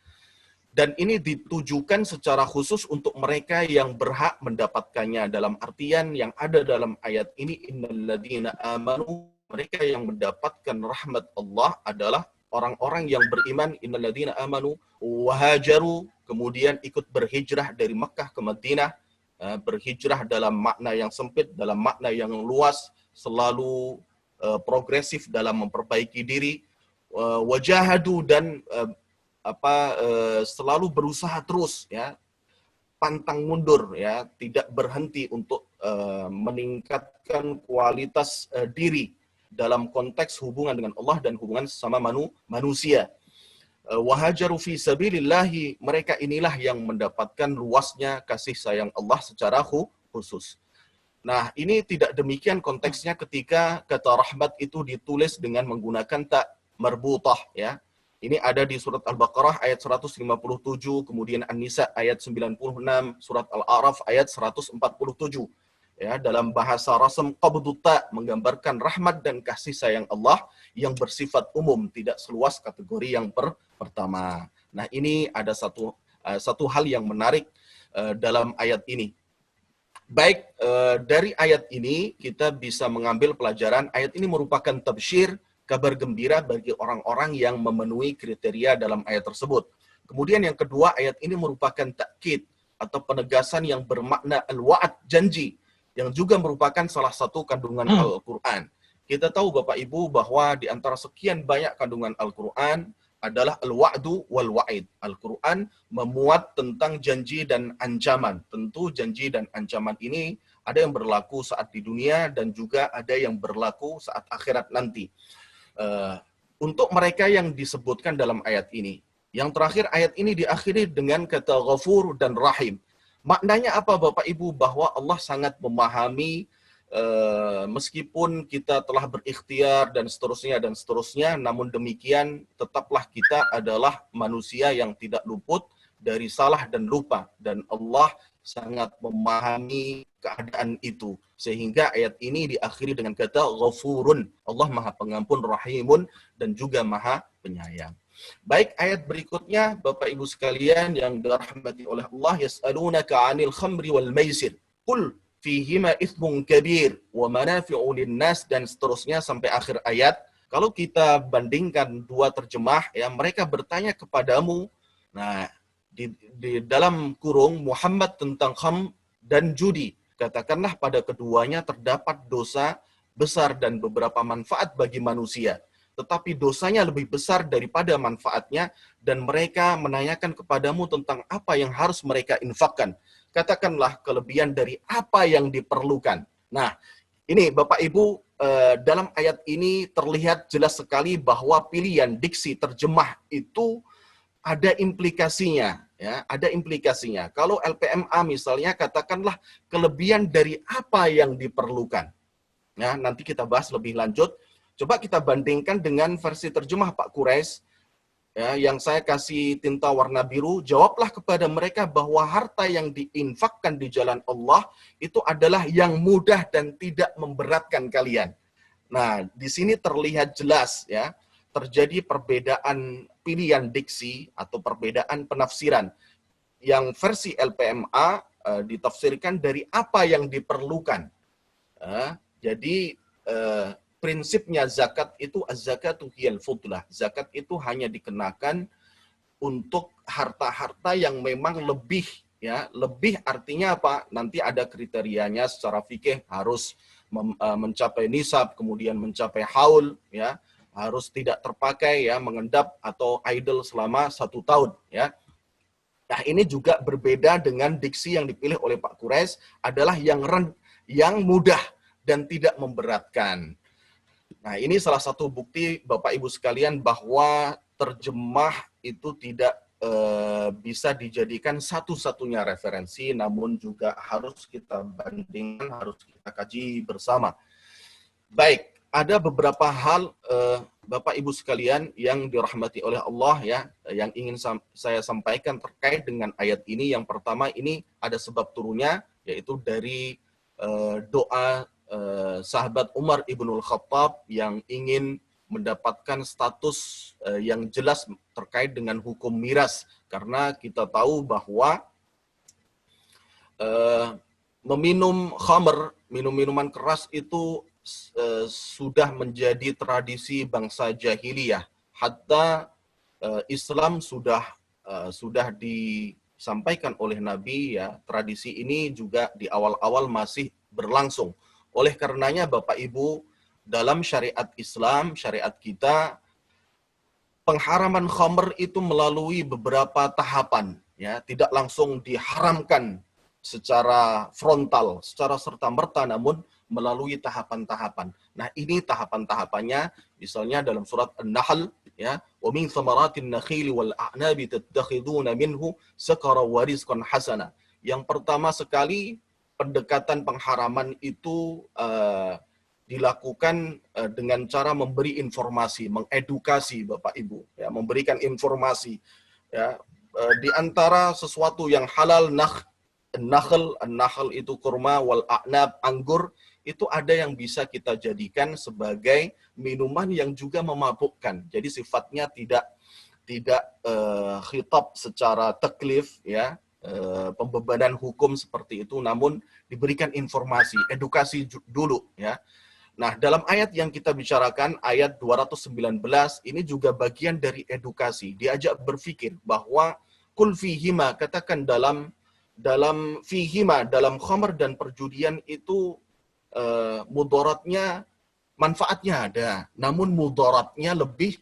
Dan ini ditujukan secara khusus untuk mereka yang berhak mendapatkannya, dalam artian yang ada dalam ayat ini, innalladzina amanu, mereka yang mendapatkan rahmat Allah adalah orang-orang yang beriman, innalladzina amanu wahajaru, kemudian ikut berhijrah dari Mekah ke Madinah, berhijrah dalam makna yang sempit, dalam makna yang luas, selalu progresif dalam memperbaiki diri, wajahadu, dan selalu berusaha terus, ya, pantang mundur, ya, tidak berhenti untuk meningkatkan kualitas diri dalam konteks hubungan dengan Allah dan hubungan sesama manusia. Wahajaru fi sabilillahi, mereka inilah yang mendapatkan luasnya kasih sayang Allah secara khusus. Nah, ini tidak demikian konteksnya ketika kata rahmat itu ditulis dengan menggunakan ta marbutah, ya. Ini ada di surat Al-Baqarah ayat 157, kemudian An-Nisa ayat 96, surat Al-A'raf ayat 147. Ya, dalam bahasa rasm qabdu ta menggambarkan rahmat dan kasih sayang Allah yang bersifat umum, tidak seluas kategori yang pertama. Nah, ini ada satu hal yang menarik dalam ayat ini. Baik, dari ayat ini kita bisa mengambil pelajaran, ayat ini merupakan tabsyir, kabar gembira bagi orang-orang yang memenuhi kriteria dalam ayat tersebut. Kemudian yang kedua, ayat ini merupakan takkid atau penegasan yang bermakna al-wa'ad, janji, yang juga merupakan salah satu kandungan Al-Quran. Kita tahu Bapak Ibu bahwa di antara sekian banyak kandungan Al-Quran adalah al-wa'du wal-wa'id. Al-Quran memuat tentang janji dan ancaman. Tentu janji dan ancaman ini ada yang berlaku saat di dunia dan juga ada yang berlaku saat akhirat nanti. Untuk mereka yang disebutkan dalam ayat ini. Yang terakhir, ayat ini diakhiri dengan kata Ghafur dan Rahim. Maknanya apa Bapak Ibu? Bahwa Allah sangat memahami meskipun kita telah berikhtiar dan seterusnya, namun demikian tetaplah kita adalah manusia yang tidak luput dari salah dan lupa. Dan Allah sangat memahami keadaan itu. Sehingga ayat ini diakhiri dengan kata Ghafurun. Allah Maha Pengampun, Rahimun, dan juga Maha Penyayang. Baik, ayat berikutnya Bapak Ibu sekalian yang dirahmati oleh Allah, yas'alunaka 'anil khamri wal maisir. Qul fihima ithmun kabir wa manafi'u lin-nas, dan seterusnya sampai akhir ayat. Kalau kita bandingkan dua terjemah, ya, mereka bertanya kepadamu. Nah, di dalam kurung Muhammad tentang khamr dan judi. Katakanlah pada keduanya terdapat dosa besar dan beberapa manfaat bagi manusia. Tetapi dosanya lebih besar daripada manfaatnya, dan mereka menanyakan kepadamu tentang apa yang harus mereka infakkan. Katakanlah kelebihan dari apa yang diperlukan. Nah, ini Bapak Ibu, dalam ayat ini terlihat jelas sekali bahwa pilihan diksi terjemah itu ada implikasinya, ya, ada implikasinya. Kalau LPMA misalnya katakanlah kelebihan dari apa yang diperlukan. Ya, nanti kita bahas lebih lanjut. Coba kita bandingkan dengan versi terjemah Pak Quraisy, ya, yang saya kasih tinta warna biru. Jawablah kepada mereka bahwa harta yang diinfakkan di jalan Allah itu adalah yang mudah dan tidak memberatkan kalian. Nah, di sini terlihat jelas, ya, terjadi perbedaan pilihan diksi atau perbedaan penafsiran. Yang versi LPMA ditafsirkan dari apa yang diperlukan. Jadi prinsipnya zakat itu az-zakatu hiyal fudlah. Zakat itu hanya dikenakan untuk harta-harta yang memang lebih, ya. Lebih artinya apa? Nanti ada kriterianya secara fikih, harus mencapai nisab, kemudian mencapai haul, ya. Harus tidak terpakai, ya, mengendap atau idle selama 1 tahun, ya. Nah, ini juga berbeda dengan diksi yang dipilih oleh Pak Quraisy adalah yang mudah dan tidak memberatkan. Nah, ini salah satu bukti Bapak Ibu sekalian bahwa terjemah itu tidak bisa dijadikan satu-satunya referensi, namun juga harus kita bandingkan, harus kita kaji bersama. Baik, ada beberapa hal Bapak Ibu sekalian yang dirahmati oleh Allah, ya, yang ingin saya sampaikan terkait dengan ayat ini. Yang pertama, ini ada sebab turunnya, yaitu dari doa sahabat Umar ibnul Khattab yang ingin mendapatkan status yang jelas terkait dengan hukum miras, karena kita tahu bahwa meminum khamr, minum-minuman keras itu sudah menjadi tradisi bangsa jahiliyah. Hatta Islam sudah disampaikan oleh Nabi, ya, tradisi ini juga di awal-awal masih berlangsung. Oleh karenanya Bapak Ibu, dalam syariat Islam, syariat kita, pengharaman khamr itu melalui beberapa tahapan, ya, tidak langsung diharamkan secara frontal, secara serta-merta, namun melalui tahapan-tahapan. Nah, ini tahapan-tahapannya, misalnya dalam surat An-Nahl, ya, wa min thamaratin nakhili wal a'nabi tattakhiduna minhu sakara wa rizqan hasana. Yang pertama sekali, pendekatan pengharaman itu dilakukan dengan cara memberi informasi, mengedukasi Bapak Ibu, ya, memberikan informasi, ya, di antara sesuatu yang halal, an-nakhl itu kurma, wal a'nab anggur, itu ada yang bisa kita jadikan sebagai minuman yang juga memabukkan. Jadi sifatnya tidak khitab secara taklif, ya, pembebanan hukum seperti itu, namun diberikan informasi, edukasi dulu, ya. Nah, dalam ayat yang kita bicarakan, ayat 219, ini juga bagian dari edukasi. Diajak berpikir bahwa kul fihima, katakan dalam fihima, dalam khamr dan perjudian itu mudaratnya, manfaatnya ada, namun mudaratnya lebih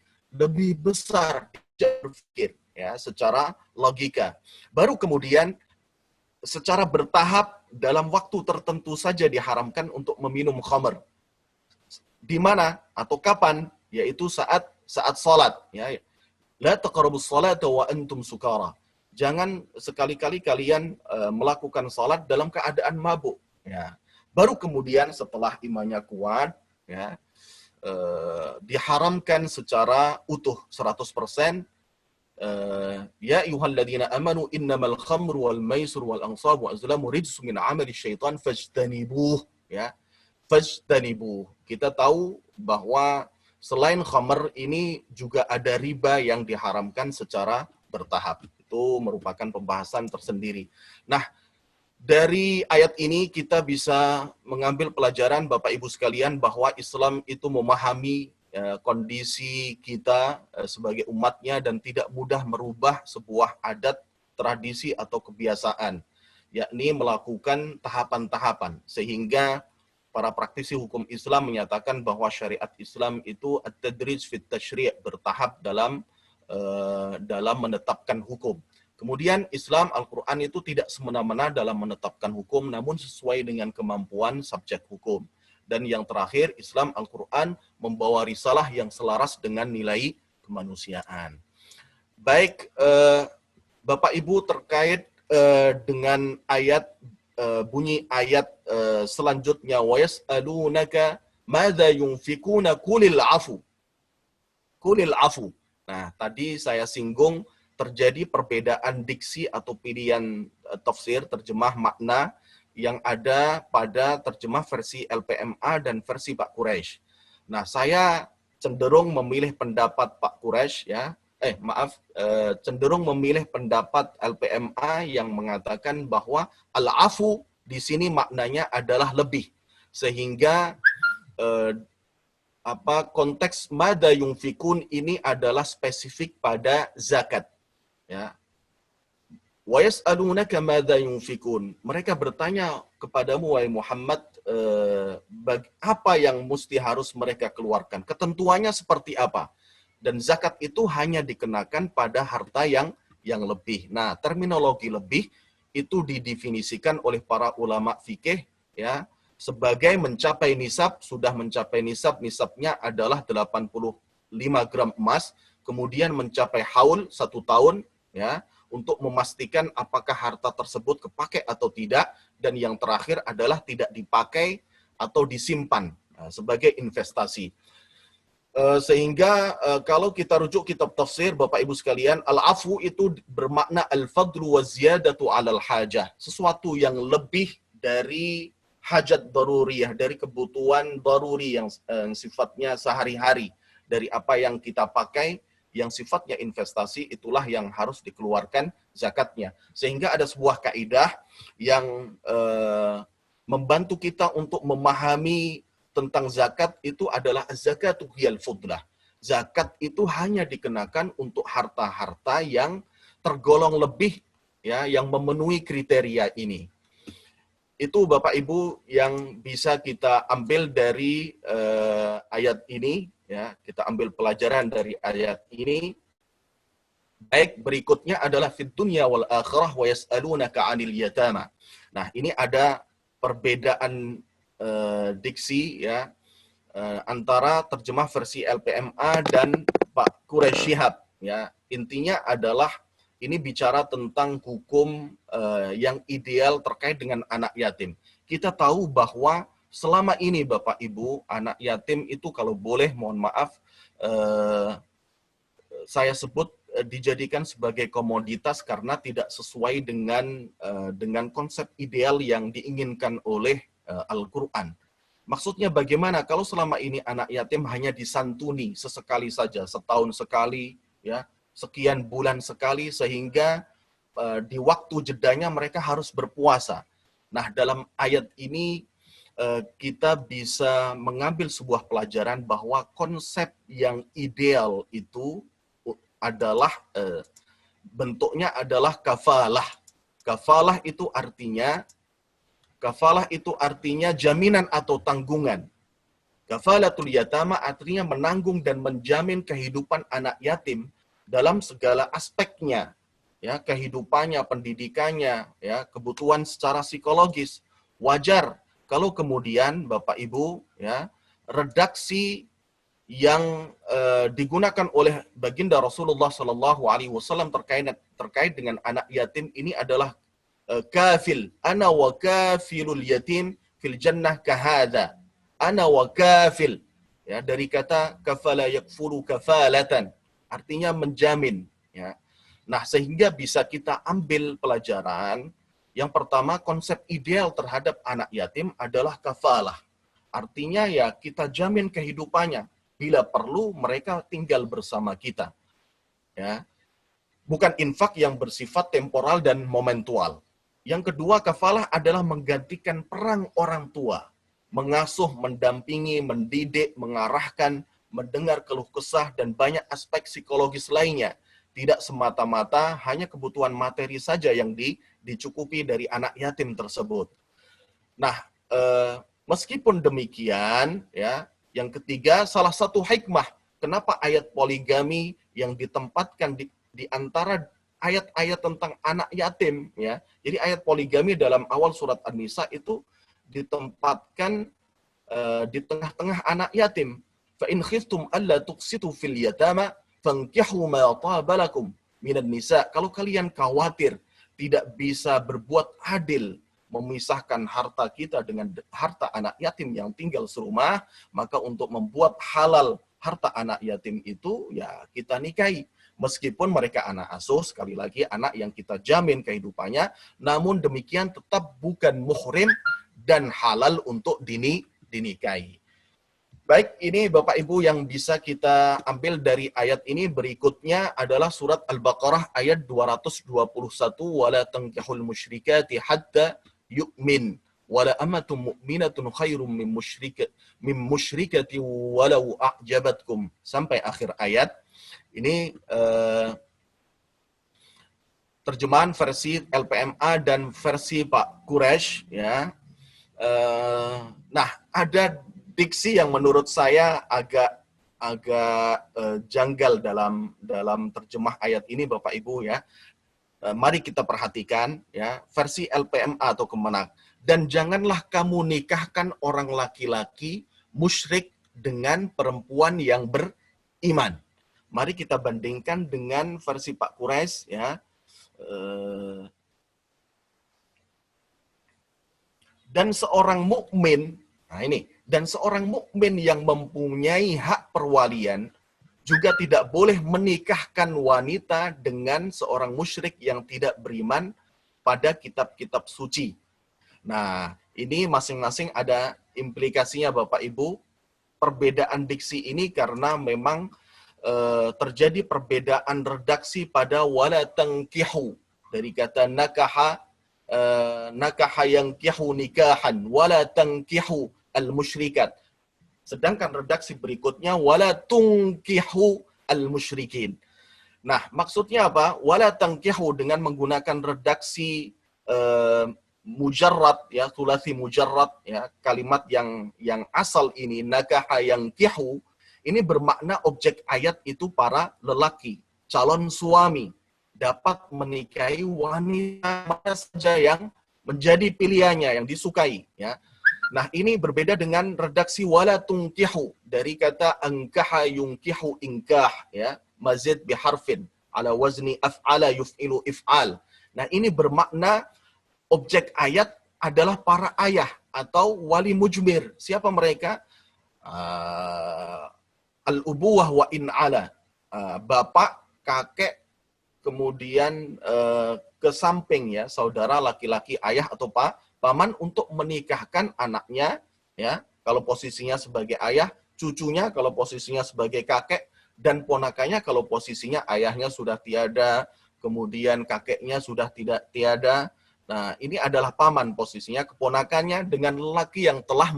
besar. Diajak berpikir, ya, secara logika. Baru kemudian secara bertahap dalam waktu tertentu saja diharamkan untuk meminum khamr. Di mana atau kapan? Yaitu saat salat, ya. La taqrabus salata wa antum sukara. Jangan sekali-kali kalian melakukan salat dalam keadaan mabuk, ya. Baru kemudian setelah imannya kuat, ya, diharamkan secara utuh 100%. Ya ayyuhalladzina amanu innamal khamru wal maisir wal ansab wa azlamu rijsun min amali syaitan fajtanibuh, ya. Fajtanibuh. Kita tahu bahwa selain khamr ini juga ada riba yang diharamkan secara bertahap. Itu merupakan pembahasan tersendiri. Nah, dari ayat ini kita bisa mengambil pelajaran Bapak Ibu sekalian bahwa Islam itu memahami kondisi kita sebagai umatnya dan tidak mudah merubah sebuah adat, tradisi atau kebiasaan, yakni melakukan tahapan-tahapan, sehingga para praktisi hukum Islam menyatakan bahwa syariat Islam itu at-tadrij fit tasyri', bertahap dalam menetapkan hukum. Kemudian Islam, Al-Quran itu tidak semena-mena dalam menetapkan hukum, namun sesuai dengan kemampuan subjek hukum. Dan yang terakhir, Islam, Al-Quran membawa risalah yang selaras dengan nilai kemanusiaan. Baik, Bapak Ibu, terkait dengan ayat, bunyi ayat selanjutnya, wa yas'alunaka madza yunfikuna qulil afu. Qulil afu. Nah, tadi saya singgung terjadi perbedaan diksi atau pilihan tafsir, terjemah makna yang ada pada terjemah versi LPMA dan versi Pak Quraisy. Nah, saya cenderung memilih pendapat Pak Quraisy ya. Cenderung memilih pendapat LPMA yang mengatakan bahwa al-afu di sini maknanya adalah lebih. Sehingga konteks mada yunfikun ini adalah spesifik pada zakat ya. Wa yas'alunaka madza yunfikun. Mereka bertanya kepadamu wahai Muhammad, apa yang mesti harus mereka keluarkan? Ketentuannya seperti apa? Dan zakat itu hanya dikenakan pada harta yang lebih. Nah, terminologi lebih itu didefinisikan oleh para ulama fikih ya sebagai mencapai nisab, sudah mencapai nisab, nisabnya adalah 85 gram emas, kemudian mencapai haul 1 tahun ya, untuk memastikan apakah harta tersebut kepakai atau tidak, dan yang terakhir adalah tidak dipakai atau disimpan sebagai investasi. Sehingga kalau kita rujuk kitab tafsir, Bapak Ibu sekalian, al-afu itu bermakna al-fadlu wa ziyadatu 'alal hajah, sesuatu yang lebih dari hajat daruriyah, dari kebutuhan daruri yang sifatnya sehari-hari, dari apa yang kita pakai yang sifatnya investasi, itulah yang harus dikeluarkan zakatnya. Sehingga ada sebuah kaidah yang membantu kita untuk memahami tentang zakat itu adalah zakatu hiyal fudlah. Zakat itu hanya dikenakan untuk harta-harta yang tergolong lebih ya, yang memenuhi kriteria ini. Itu Bapak Ibu yang bisa kita ambil dari ayat ini ya, kita ambil pelajaran dari ayat ini. Baik, berikutnya adalah fid dunya wal akhirah wa yas'alunaka 'anil yatama. Nah, ini ada perbedaan diksi ya antara terjemah versi LPMA dan Pak Quraisy Shihab ya. Intinya adalah ini bicara tentang hukum yang ideal terkait dengan anak yatim. Kita tahu bahwa selama ini Bapak Ibu, anak yatim itu kalau boleh mohon maaf saya sebut dijadikan sebagai komoditas karena tidak sesuai dengan konsep ideal yang diinginkan oleh Al-Qur'an. Maksudnya bagaimana kalau selama ini anak yatim hanya disantuni sesekali saja, setahun sekali ya, sekian bulan sekali, sehingga di waktu jedanya mereka harus berpuasa. Nah, dalam ayat ini kita bisa mengambil sebuah pelajaran bahwa konsep yang ideal itu adalah bentuknya adalah kafalah. Kafalah itu artinya jaminan atau tanggungan. Kafalatul yatama artinya menanggung dan menjamin kehidupan anak yatim dalam segala aspeknya, ya, kehidupannya, pendidikannya, ya, kebutuhan secara psikologis. Wajar kalau kemudian Bapak Ibu ya, redaksi yang digunakan oleh baginda Rasulullah Shallallahu Alaihi Wasallam terkait dengan anak yatim ini adalah kafil. Ana wa kafilul yatim fil jannah kahada. Ana wa kafil. Ya, dari kata kafala yakfulu kafalatan. Artinya menjamin. Ya. Nah, sehingga bisa kita ambil pelajaran. Yang pertama, konsep ideal terhadap anak yatim adalah kafalah. Artinya ya kita jamin kehidupannya. Bila perlu mereka tinggal bersama kita. Ya. Bukan infak yang bersifat temporal dan momentual. Yang kedua, kafalah adalah menggantikan peran orang tua. Mengasuh, mendampingi, mendidik, mengarahkan, mendengar keluh kesah, dan banyak aspek psikologis lainnya. Tidak semata-mata hanya kebutuhan materi saja yang dicukupi dari anak yatim tersebut. Nah, meskipun demikian, ya, yang ketiga, salah satu hikmah kenapa ayat poligami yang ditempatkan di antara ayat-ayat tentang anak yatim, ya. Jadi ayat poligami dalam awal surat An-Nisa itu ditempatkan di tengah-tengah anak yatim. Fa in khiftum alla tuqsitu fil yatama fankihu ma taba lakum minan nisa. Kalau kalian khawatir tidak bisa berbuat adil memisahkan harta kita dengan harta anak yatim yang tinggal serumah, maka untuk membuat halal harta anak yatim itu ya kita nikahi. Meskipun mereka anak asuh, sekali lagi anak yang kita jamin kehidupannya, namun demikian tetap bukan muhrim dan halal untuk dinikahi. Baik, ini Bapak Ibu yang bisa kita ambil dari ayat ini. Berikutnya adalah surat Al-Baqarah ayat 221, wala tankihul musyrikati hatta yu'min wala amatun mu'minatun khairum min musyrikati walau a'jabatkum, sampai akhir ayat. Ini terjemahan versi LPMA dan versi Pak Quraisy, ya. Nah, ada diksi yang menurut saya agak janggal dalam terjemah ayat ini, Bapak Ibu, ya. Mari kita perhatikan, ya, versi LPMA atau Kemenak. Dan janganlah kamu nikahkan orang laki-laki musyrik dengan perempuan yang beriman. Mari kita bandingkan dengan versi Pak Quraisy, ya. Dan seorang mukmin, nah ini, dan seorang mukmin yang mempunyai hak perwalian juga tidak boleh menikahkan wanita dengan seorang musyrik yang tidak beriman pada kitab-kitab suci. Nah, ini masing-masing ada implikasinya, Bapak Ibu. Perbedaan diksi ini karena memang terjadi perbedaan redaksi pada wala tankihu, dari kata nakaha, nakaha yankihu nikahan wala tankihu al-musyrikat. Sedangkan redaksi berikutnya wala tunkihu al-musyrikin. Nah, maksudnya apa? Wala tankihu dengan menggunakan redaksi mujarrad, ya, sulasi mujarrad, ya, kalimat yang asal ini nakaha yankihu ini bermakna objek ayat itu para lelaki, calon suami dapat menikahi wanita mana saja yang menjadi pilihannya, yang disukai, ya. Nah, ini berbeda dengan redaksi wala tunkihu dari kata angkaha yunkihu inkah, ya, mazid biharfin ala wazni af'ala yuf'ilu if'al. Nah, ini bermakna objek ayat adalah para ayah atau wali mujmir. Siapa mereka? Al-ubuwah wa in'ala. Bapak, kakek, kemudian ke samping, ya, saudara laki-laki, ayah atau paman untuk menikahkan anaknya, ya, kalau posisinya sebagai ayah, cucunya kalau posisinya sebagai kakek, dan ponakannya kalau posisinya ayahnya sudah tiada, kemudian kakeknya sudah tidak tiada. Nah, ini adalah paman posisinya, keponakannya dengan lelaki yang telah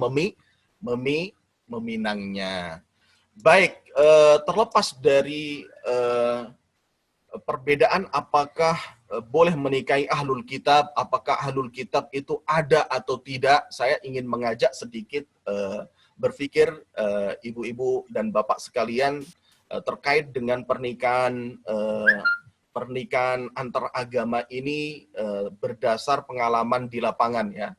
meminangnya. Baik, terlepas dari perbedaan apakah boleh menikahi ahlul kitab, apakah ahlul kitab itu ada atau tidak, saya ingin mengajak sedikit berpikir ibu-ibu dan bapak sekalian terkait dengan pernikahan antar agama ini berdasar pengalaman di lapangan, ya.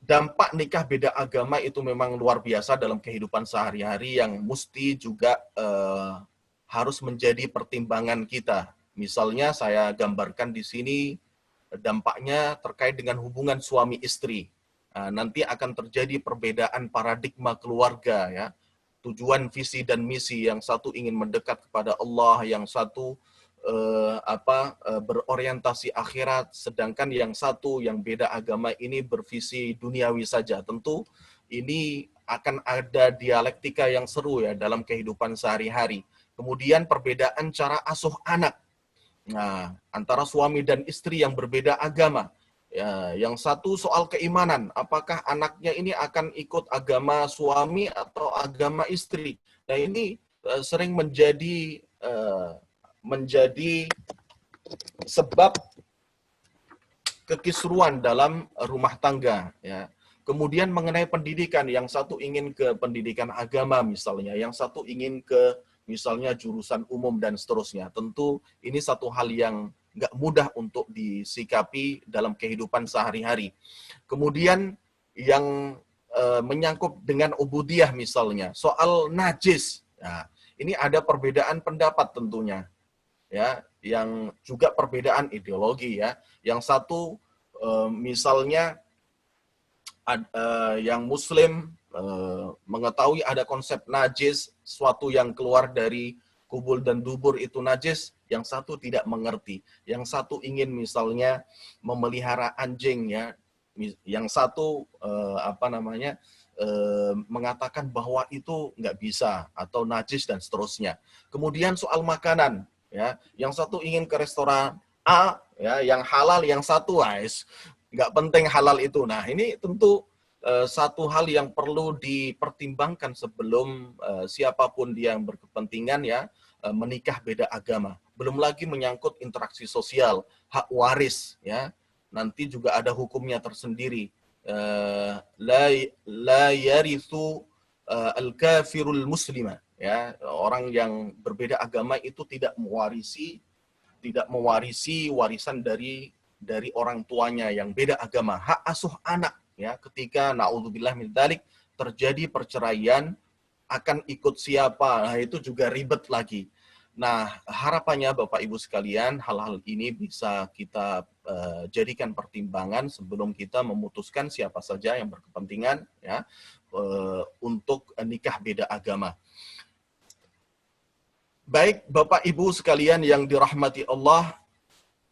Dampak nikah beda agama itu memang luar biasa dalam kehidupan sehari-hari yang mesti juga harus menjadi pertimbangan kita. Misalnya saya gambarkan di sini dampaknya terkait dengan hubungan suami istri. Nanti akan terjadi perbedaan paradigma keluarga, ya. Tujuan, visi, dan misi. Yang satu ingin mendekat kepada Allah, yang satu berorientasi akhirat, sedangkan yang satu yang beda agama ini bervisi duniawi saja. Tentu ini akan ada dialektika yang seru, ya, dalam kehidupan sehari-hari. Kemudian perbedaan cara asuh anak, nah, antara suami dan istri yang berbeda agama. Ya, yang satu soal keimanan, apakah anaknya ini akan ikut agama suami atau agama istri. Nah, ini sering menjadi sebab kekisruan dalam rumah tangga, ya. Kemudian mengenai pendidikan, yang satu ingin ke pendidikan agama misalnya, yang satu ingin ke misalnya jurusan umum dan seterusnya. Tentu ini satu hal yang nggak mudah untuk disikapi dalam kehidupan sehari-hari. Kemudian yang menyangkut dengan ubudiyah misalnya, soal najis. Nah, ini ada perbedaan pendapat tentunya, ya, yang juga perbedaan ideologi, ya. Yang satu misalnya yang muslim mengetahui ada konsep najis, suatu yang keluar dari kubul dan dubur itu najis, yang satu tidak mengerti. Yang satu ingin misalnya memelihara anjing, ya. Yang satu mengatakan bahwa itu nggak bisa atau najis dan seterusnya. Kemudian soal makanan, ya, yang satu ingin ke restoran A, ya, yang halal, yang satu nggak penting halal itu. Nah, ini tentu satu hal yang perlu dipertimbangkan sebelum siapapun dia yang berkepentingan ya menikah beda agama. Belum lagi menyangkut interaksi sosial, hak waris, ya, nanti juga ada hukumnya tersendiri. La yarithu al-kafirul muslima, ya, orang yang berbeda agama itu tidak mewarisi warisan dari orang tuanya yang beda agama. Hak asuh anak, ya, ketika naudzubillah min dzalik terjadi perceraian akan ikut siapa, nah itu juga ribet lagi. Nah, harapannya Bapak Ibu sekalian, hal-hal ini bisa kita jadikan pertimbangan sebelum kita memutuskan siapa saja yang berkepentingan ya untuk nikah beda agama. Baik Bapak Ibu sekalian yang dirahmati Allah,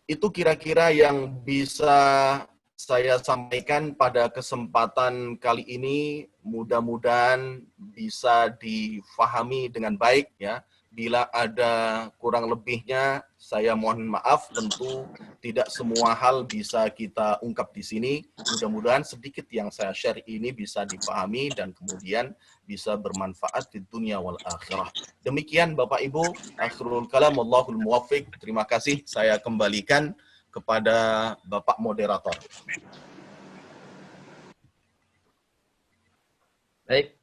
itu kira-kira yang bisa saya sampaikan pada kesempatan kali ini. Mudah-mudahan bisa difahami dengan baik ya. Bila ada kurang lebihnya, saya mohon maaf. Tentu tidak semua hal bisa kita ungkap di sini. Mudah-mudahan sedikit yang saya share ini bisa dipahami dan kemudian bisa bermanfaat di dunia wal akhirah. Demikian Bapak Ibu, akhirul kalam, wallahul muwaffiq. Terima kasih, saya kembalikan kepada Bapak moderator. Baik.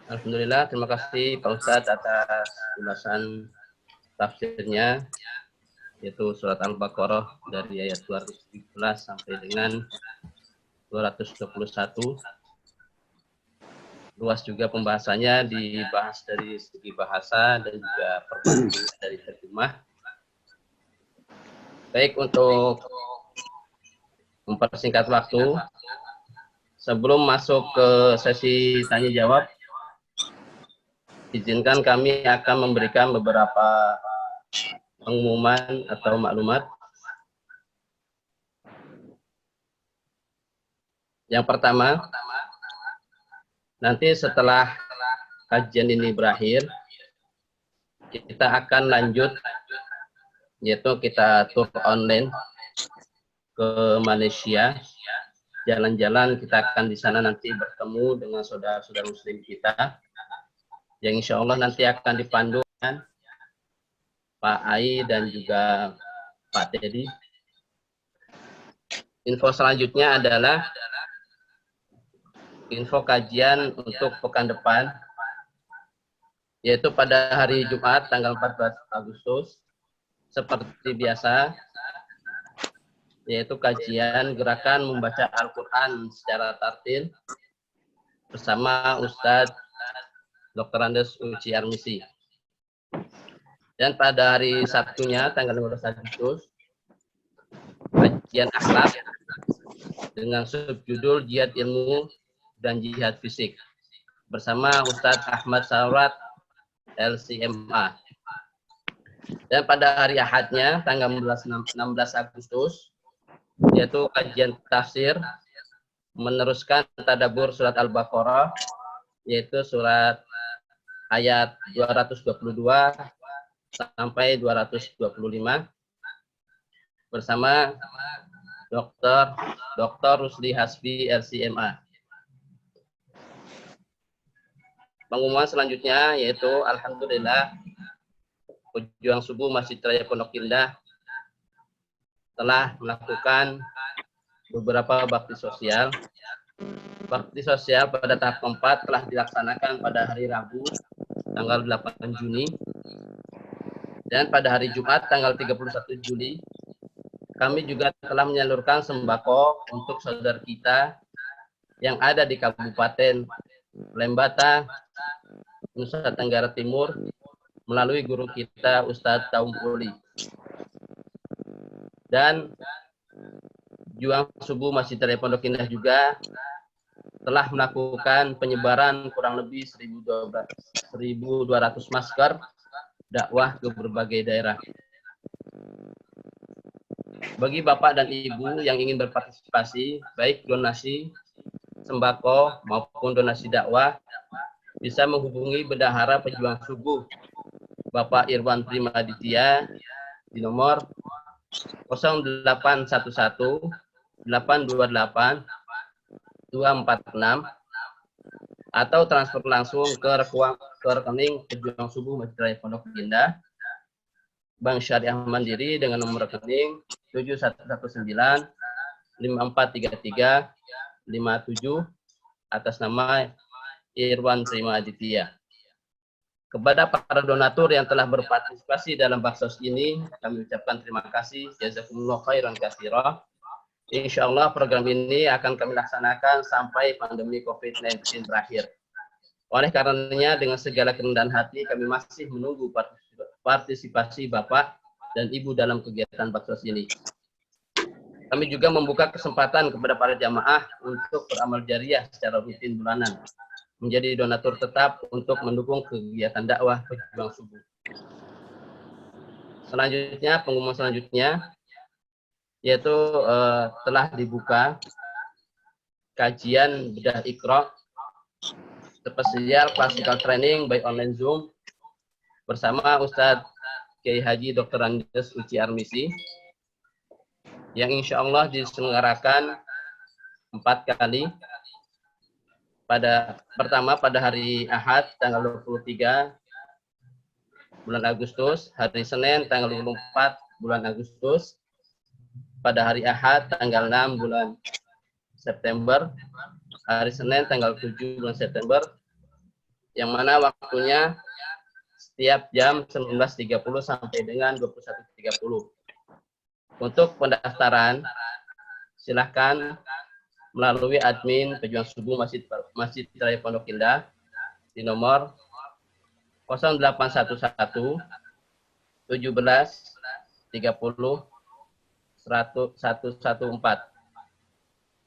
Alhamdulillah, terima kasih Pak Ustadz atas ulasan tafsirnya, yaitu surat Al-Baqarah dari ayat 217 sampai dengan 221. Luas juga pembahasannya, dibahas dari segi bahasa dan juga perbandingan dari terjemah. Baik, untuk mempersingkat waktu, sebelum masuk ke sesi tanya jawab, izinkan kami akan memberikan beberapa pengumuman atau maklumat. Yang pertama, nanti setelah kajian ini berakhir, kita akan lanjut, yaitu kita tur online ke Malaysia. Jalan-jalan, kita akan di sana nanti bertemu dengan saudara-saudara muslim kita, yang insya Allah nanti akan dipandu Pak Ai dan juga Pak Teddy. Info selanjutnya adalah info kajian untuk pekan depan, yaitu pada hari Jumat tanggal 14 Agustus, seperti biasa, yaitu kajian gerakan membaca Al-Quran secara tartil bersama Ustadz Dr. Andes Uci Armisi. Dan pada hari Sabtunya tanggal 15 Agustus, kajian akhlak dengan subjudul Jihad Ilmu dan Jihad Fisik bersama Ustadz Ahmad Saurat LCMA. Dan pada hari Ahadnya tanggal 16 Agustus, yaitu kajian tafsir meneruskan tadabbur surat Al-Baqarah, yaitu surat ayat 222 sampai 225 bersama Dr. Rusli Hasbi LCMA. Pengumuman selanjutnya yaitu alhamdulillah Pejuang Subuh Masjid Raya Pondok Indah telah melakukan beberapa bakti sosial. Bakti sosial pada tahap keempat telah dilaksanakan pada hari Rabu tanggal 8 Juni. Dan pada hari Jumat tanggal 31 Juli, kami juga telah menyalurkan sembako untuk saudara kita yang ada di Kabupaten Lembata, Nusa Tenggara Timur, melalui guru kita Ustadz Taum Uli. Dan Juang Subuh Masjid Raya Pondok Indah juga telah melakukan penyebaran kurang lebih 1.200 masker dakwah ke berbagai daerah. Bagi Bapak dan Ibu yang ingin berpartisipasi, baik donasi sembako maupun donasi dakwah bisa menghubungi Bendahara Pejuang Subuh Bapak Irwan Primaditya di nomor 0811 828 246 atau transfer langsung ke rekening Pejuang Subuh Masjid Raya Pondok Indah Bank Syariah Mandiri dengan nomor rekening 7119 5433 57 atas nama Irwan Primaditya. Kepada para donatur yang telah berpartisipasi dalam baksos ini, kami ucapkan terima kasih. Jazakumullah khairan katsira. Insya Allah program ini akan kami laksanakan sampai pandemi COVID-19 berakhir. Oleh karenanya, dengan segala kerendahan hati, kami masih menunggu partisipasi Bapak dan Ibu dalam kegiatan baksos ini. Kami juga membuka kesempatan kepada para jamaah untuk beramal jariah secara rutin bulanan, menjadi donatur tetap untuk mendukung kegiatan dakwah Pejuang Subuh. Selanjutnya, pengumuman selanjutnya, yaitu telah dibuka kajian bedah Iqra spesial classical training by online Zoom bersama Ustadz Kiai Haji Dr. Andes Uci Armisi yang insya Allah diselenggarakan 4 kali. Pertama pada hari Ahad tanggal 23 bulan Agustus, hari Senin tanggal 24 bulan Agustus, pada hari Ahad tanggal 6 bulan September, hari Senin tanggal 7 bulan September, yang mana waktunya setiap jam 19.30 sampai dengan 21.30. Untuk pendaftaran, silahkan melalui admin Pejuang Subuh Masjid Raya Pondok Indah di nomor 0811 17 30 114.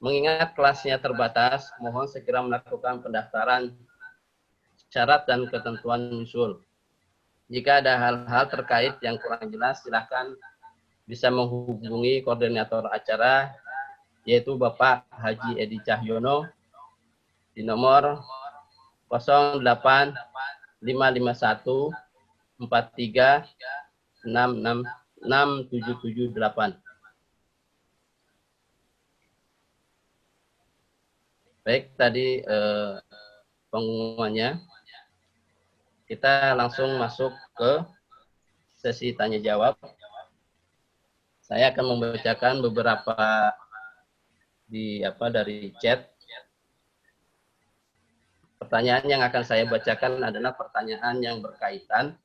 Mengingat kelasnya terbatas, mohon segera melakukan pendaftaran syarat dan ketentuan usul. Jika ada hal-hal terkait yang kurang jelas, silakan bisa menghubungi koordinator acara, yaitu Bapak Haji Edi Cahyono di nomor 08 551 43 6778. Baik, tadi pengumumannya. Kita langsung masuk ke sesi tanya jawab. Saya akan membacakan beberapa dari chat. Pertanyaan yang akan saya bacakan adalah pertanyaan yang berkaitan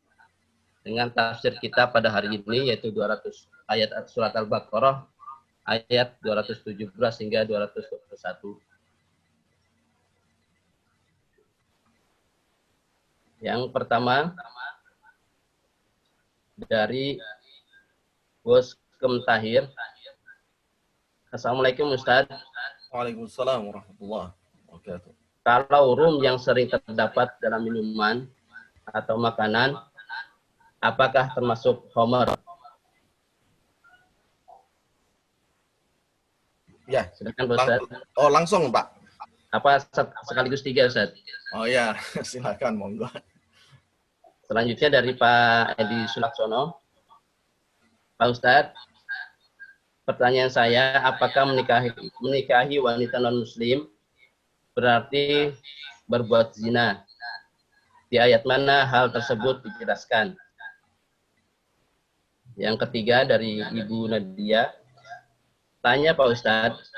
dengan tafsir kita pada hari ini, yaitu 200 ayat surat Al-Baqarah ayat 217 hingga 221. Yang pertama dari Bos Tahir. Assalamualaikum Ustadz. Waalaikumsalam warahmatullahi wabarakatuh. Kalau rum yang sering terdapat dalam minuman atau makanan, apakah termasuk homer? Ya, silakan Ustaz. Oh, langsung Pak. Apa sekaligus 3 Ustaz? Oh ya, silakan monggo. Selanjutnya dari Pak Edi Sulaksono. Pak Ustadz, pertanyaan saya, apakah menikahi wanita non-muslim berarti berbuat zina? Di ayat mana hal tersebut dijelaskan? Yang ketiga dari Ibu Nadia. Tanya Pak Ustadz,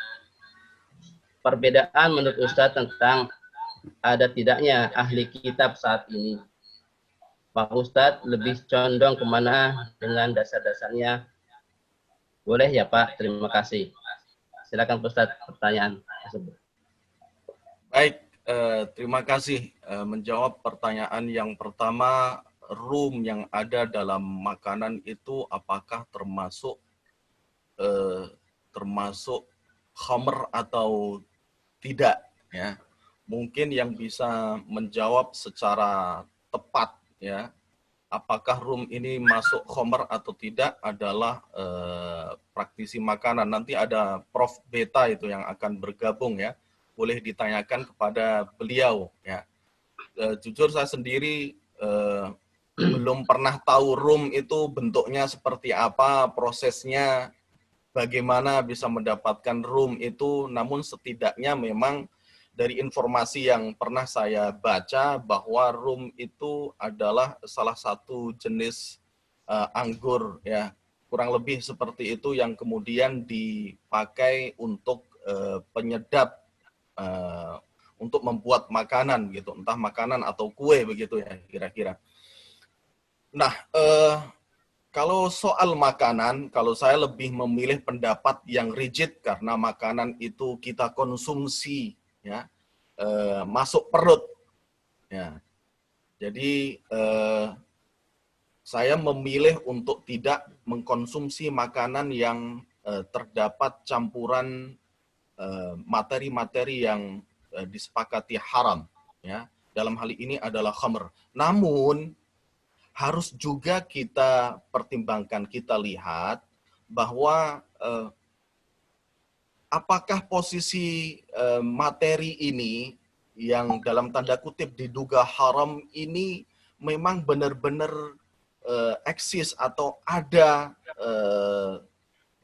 perbedaan menurut Ustadz tentang ada tidaknya ahli kitab saat ini. Pak Ustadz lebih condong kemana dengan dasar-dasarnya? Boleh ya Pak, terima kasih. Silakan Pak Ustadz pertanyaan tersebut. Baik, terima kasih. Menjawab pertanyaan yang pertama, rum yang ada dalam makanan itu apakah termasuk khamr atau tidak? Ya, mungkin yang bisa menjawab secara tepat, ya, apakah rum ini masuk khamr atau tidak adalah praktisi makanan. Nanti ada Prof. Beta itu yang akan bergabung, ya. boleh ditanyakan kepada beliau ya. Jujur saya sendiri belum pernah tahu room itu bentuknya seperti apa, prosesnya bagaimana bisa mendapatkan room itu, namun setidaknya memang dari informasi yang pernah saya baca bahwa room itu adalah salah satu jenis anggur ya, kurang lebih seperti itu yang kemudian dipakai untuk penyedap untuk membuat makanan gitu, entah makanan atau kue begitu ya kira-kira. Nah, kalau soal makanan, kalau saya lebih memilih pendapat yang rigid karena makanan itu kita konsumsi ya, masuk perut ya. Jadi saya memilih untuk tidak mengkonsumsi makanan yang terdapat campuran materi-materi yang disepakati haram ya. Dalam hal ini adalah khamr. Namun harus juga kita pertimbangkan, kita lihat bahwa apakah posisi materi ini yang dalam tanda kutip diduga haram ini memang benar-benar eksis atau ada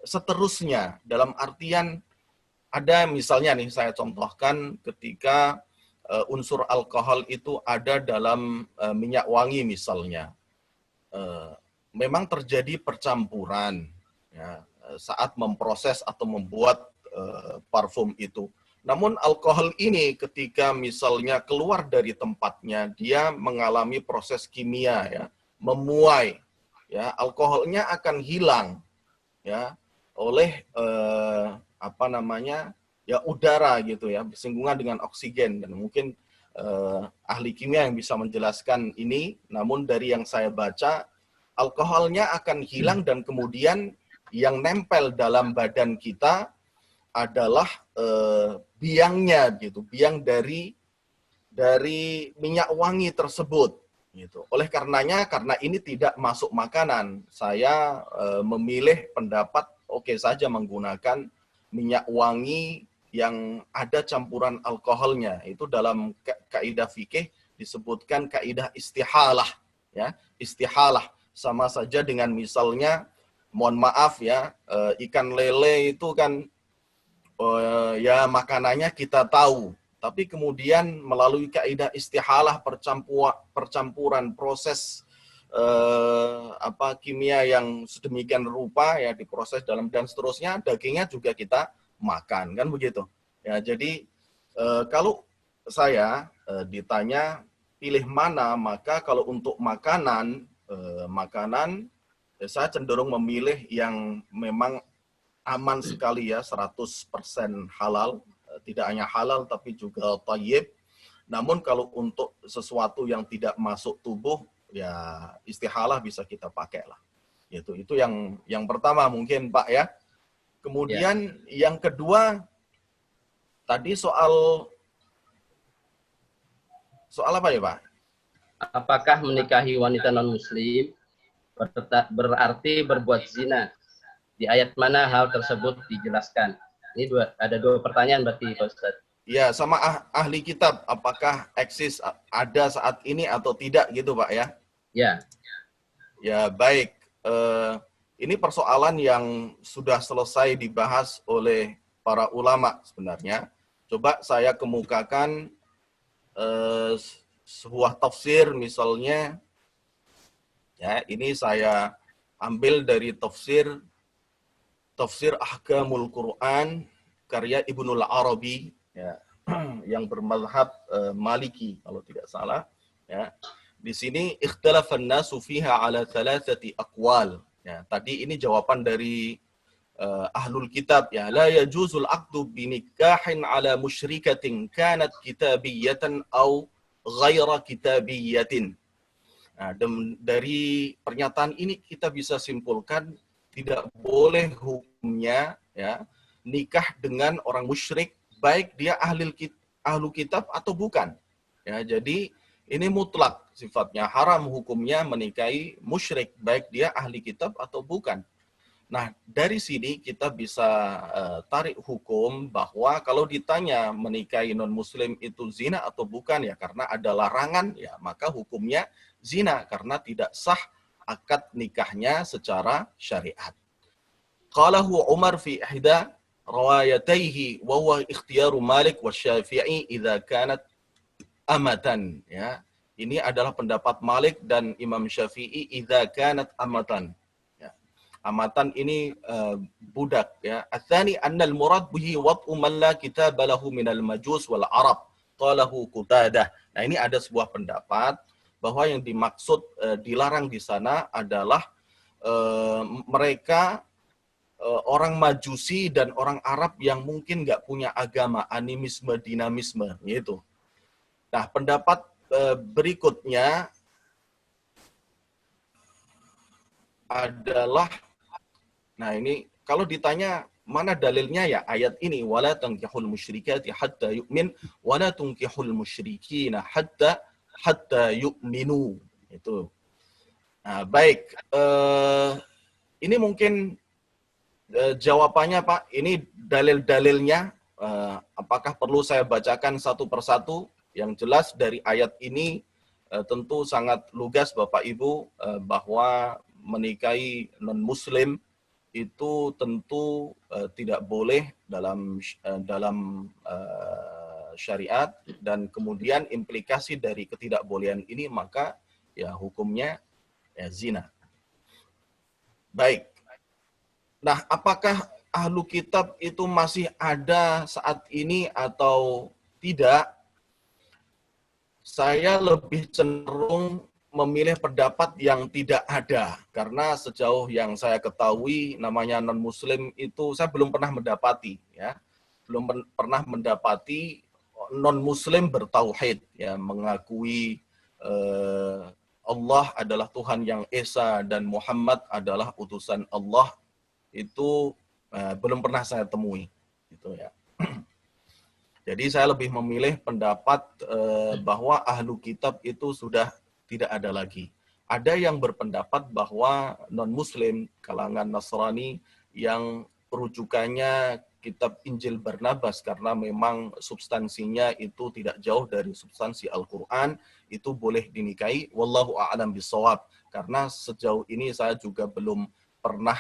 seterusnya, dalam artian ada misalnya nih saya contohkan ketika unsur alkohol itu ada dalam minyak wangi misalnya. Memang terjadi percampuran ya, saat memproses atau membuat parfum itu. Namun alkohol ini ketika misalnya keluar dari tempatnya, dia mengalami proses kimia ya, memuai ya, alkoholnya akan hilang ya oleh apa namanya ya udara gitu ya, bersinggungan dengan oksigen, dan mungkin ahli kimia yang bisa menjelaskan ini. Namun dari yang saya baca, alkoholnya akan hilang dan kemudian yang nempel dalam badan kita adalah biangnya gitu, biang dari minyak wangi tersebut gitu. Oleh karenanya, karena ini tidak masuk makanan, saya memilih pendapat oke saja menggunakan minyak wangi yang ada campuran alkoholnya. Itu dalam kaidah fikih disebutkan kaidah istihalah ya. Istihalah sama saja dengan misalnya, mohon maaf ya, ikan lele itu kan ya makanannya kita tahu, tapi kemudian melalui kaidah istihalah, percampuran proses kimia yang sedemikian rupa ya, diproses dalam dan seterusnya, dagingnya juga kita makan kan begitu ya. Jadi kalau saya ditanya pilih mana, maka kalau untuk makanan ya saya cenderung memilih yang memang aman sekali ya, 100% halal, tidak hanya halal tapi juga thayyib. Namun kalau untuk sesuatu yang tidak masuk tubuh ya istihalah bisa kita pakai lah. Itu yang pertama mungkin Pak ya. Kemudian yang kedua tadi soal apa ya Pak? Apakah menikahi wanita non-muslim berarti berbuat zina? Di ayat mana hal tersebut dijelaskan? Ini ada dua pertanyaan berarti Pak Ustaz. Ya, sama ahli kitab, apakah eksis ada saat ini atau tidak gitu Pak ya? Ya. Ya baik. Ini persoalan yang sudah selesai dibahas oleh para ulama sebenarnya. Coba saya kemukakan sebuah tafsir misalnya. Ya, ini saya ambil dari tafsir Ahkamul Quran karya Ibnul Arabi ya, yang bermazhab Maliki kalau tidak salah ya. Di sini ikhtalafan nasu fiha ala thalathati aqwal. Ya, tadi ini jawaban dari ahlul kitab ya, la yajuzul aqdu binikahin ala musyrikatin kanat kitabiyatan au ghaira kitabiyatin. Nah, dari pernyataan ini kita bisa simpulkan tidak boleh hukumnya ya nikah dengan orang musyrik baik dia ahlu kitab atau bukan. Ya, jadi ini mutlak sifatnya, haram hukumnya menikahi musyrik baik dia ahli kitab atau bukan. Nah, dari sini kita bisa tarik hukum bahwa kalau ditanya menikahi non-muslim itu zina atau bukan, ya karena ada larangan, ya maka hukumnya zina karena tidak sah akad nikahnya secara syariat. Qalahu Umar fi ihda rawayataihi wa huwa ikhtiyaru Malik wa Syafi'i idza kanat amatan, ya. Ini adalah pendapat Malik dan Imam Syafi'i idza kanat amatan. Amatan ini budak, ya. Atsani anna al-murad bihi wad'u man la kitaba lahu minal majus wal arab qalahu Qutadah. Nah, ini ada sebuah pendapat bahwa yang dimaksud dilarang di sana adalah mereka orang Majusi dan orang Arab yang mungkin nggak punya agama, animisme, dinamisme, gitu. Nah, pendapat berikutnya adalah, nah ini kalau ditanya mana dalilnya, ya ayat ini, wala tankihul musyrikati hatta yu'min wala tunkihul musyrikina hatta yu'minu. Itu. Nah, baik. Ini mungkin jawabannya, Pak. Ini dalil-dalilnya. Apakah perlu saya bacakan satu persatu? Yang jelas dari ayat ini tentu sangat lugas Bapak Ibu bahwa menikahi non-muslim itu tentu tidak boleh dalam syariat, dan kemudian implikasi dari ketidakbolehan ini maka ya hukumnya ya zina. Baik. Nah, apakah ahlu kitab itu masih ada saat ini atau tidak? Saya lebih cenderung memilih pendapat yang tidak ada, karena sejauh yang saya ketahui namanya non-muslim itu saya belum pernah mendapati, ya, belum pernah mendapati non-muslim bertauhid, ya, mengakui Allah adalah Tuhan yang esa dan Muhammad adalah utusan Allah, itu belum pernah saya temui, gitu ya. Jadi saya lebih memilih pendapat bahwa ahlu kitab itu sudah tidak ada lagi. Ada yang berpendapat bahwa non-muslim kalangan Nasrani yang rujukannya kitab Injil Barnabas karena memang substansinya itu tidak jauh dari substansi Al-Quran, itu boleh dinikahi. Wallahu a'lam bishawab. Karena sejauh ini saya juga belum pernah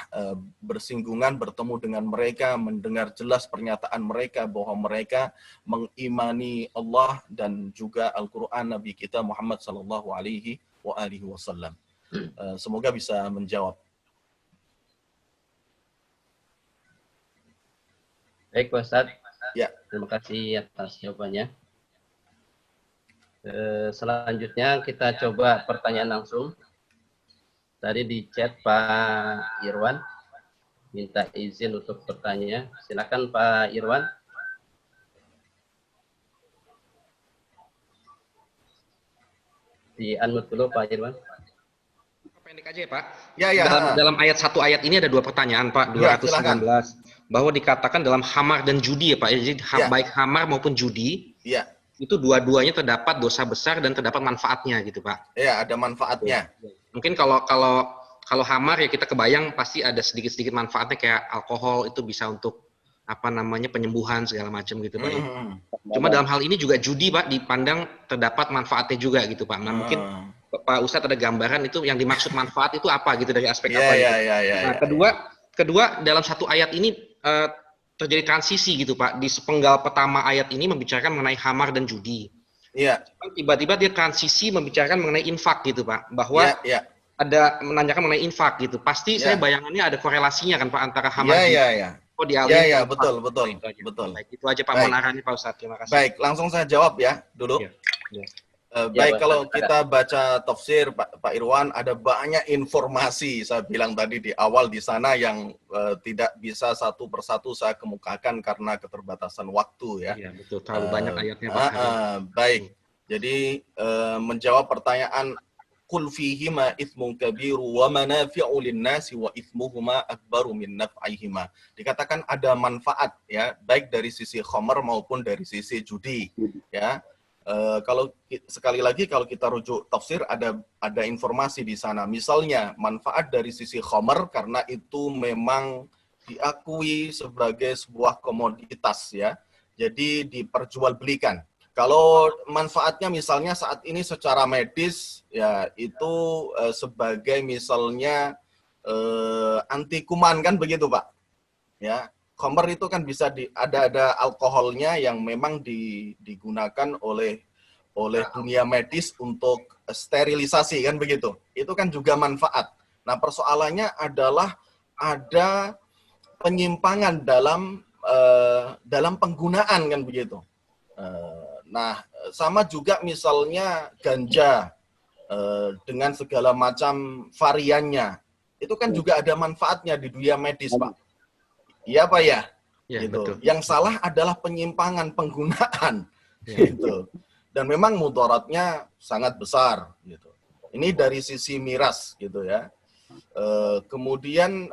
bersinggungan, bertemu dengan mereka, mendengar jelas pernyataan mereka bahwa mereka mengimani Allah dan juga Al-Quran Nabi kita Muhammad sallallahu alaihi wasallam. Semoga bisa menjawab. Baik, Pak Ustadz. Ya. Terima kasih atas jawabannya. Selanjutnya kita coba pertanyaan langsung. Tadi di chat Pak Irwan minta izin untuk bertanya. Silakan Pak Irwan. Di unmute dulu Pak Irwan. Pendek aja ya Pak. Ya, ya. Dalam ayat satu ayat ini ada dua pertanyaan Pak. 219. Ya, bahwa dikatakan dalam hamar dan judi ya Pak. Jadi ya, baik hamar maupun judi. Ya. Itu dua-duanya terdapat dosa besar dan terdapat manfaatnya gitu Pak. Ya, ada manfaatnya. Mungkin kalau hamar ya kita kebayang pasti ada sedikit-sedikit manfaatnya, kayak alkohol itu bisa untuk penyembuhan segala macam gitu Pak. Ya. Cuma dalam hal ini juga judi Pak dipandang terdapat manfaatnya juga gitu Pak. Nah mungkin Pak Ustadz ada gambaran itu yang dimaksud manfaat itu apa gitu dari aspek apa gitu. Nah kedua dalam satu ayat ini terjadi transisi gitu Pak. Di sepenggal pertama ayat ini membicarakan mengenai hamar dan judi. Iya. Tiba-tiba dia transisi membicarakan mengenai infak gitu Pak, bahwa ada menanyakan mengenai infak gitu. Pasti saya bayangannya ada korelasinya kan Pak antara hamar dan judi. Oh Iya, betul. Baik, itu aja Pak arahannya Pak Ustadz. Terima kasih. Baik, langsung saya jawab ya dulu. Baik, kalau kita baca tafsir Pak Irwan, ada banyak informasi saya bilang tadi di awal di sana yang tidak bisa satu persatu saya kemukakan karena keterbatasan waktu ya. Iya, betul. Terlalu banyak ayatnya Pak. Baik, jadi menjawab pertanyaan qul fihima itsmun kabiru wa manafi'u lin-nasi wa itsmuhuma akbaru min naf'ihima. Dikatakan ada manfaat ya, baik dari sisi khamar maupun dari sisi judi ya. Kalau sekali lagi kalau kita rujuk tafsir ada informasi di sana. Misalnya manfaat dari sisi khamar karena itu memang diakui sebagai sebuah komoditas ya. Jadi diperjualbelikan. Kalau manfaatnya misalnya saat ini secara medis ya itu sebagai misalnya anti kuman kan begitu Pak. Ya. Khamar itu kan bisa ada alkoholnya yang memang digunakan oleh dunia medis untuk sterilisasi kan begitu. Itu kan juga manfaat. Nah, persoalannya adalah ada penyimpangan dalam penggunaan kan begitu. Nah, sama juga misalnya ganja dengan segala macam variannya. Itu kan juga ada manfaatnya di dunia medis, Pak. Iya Pak ya, Ya, gitu. betul. Yang salah adalah penyimpangan penggunaan, Ya. gitu. Dan memang mudaratnya sangat besar, gitu. Ini dari sisi miras, gitu ya. Kemudian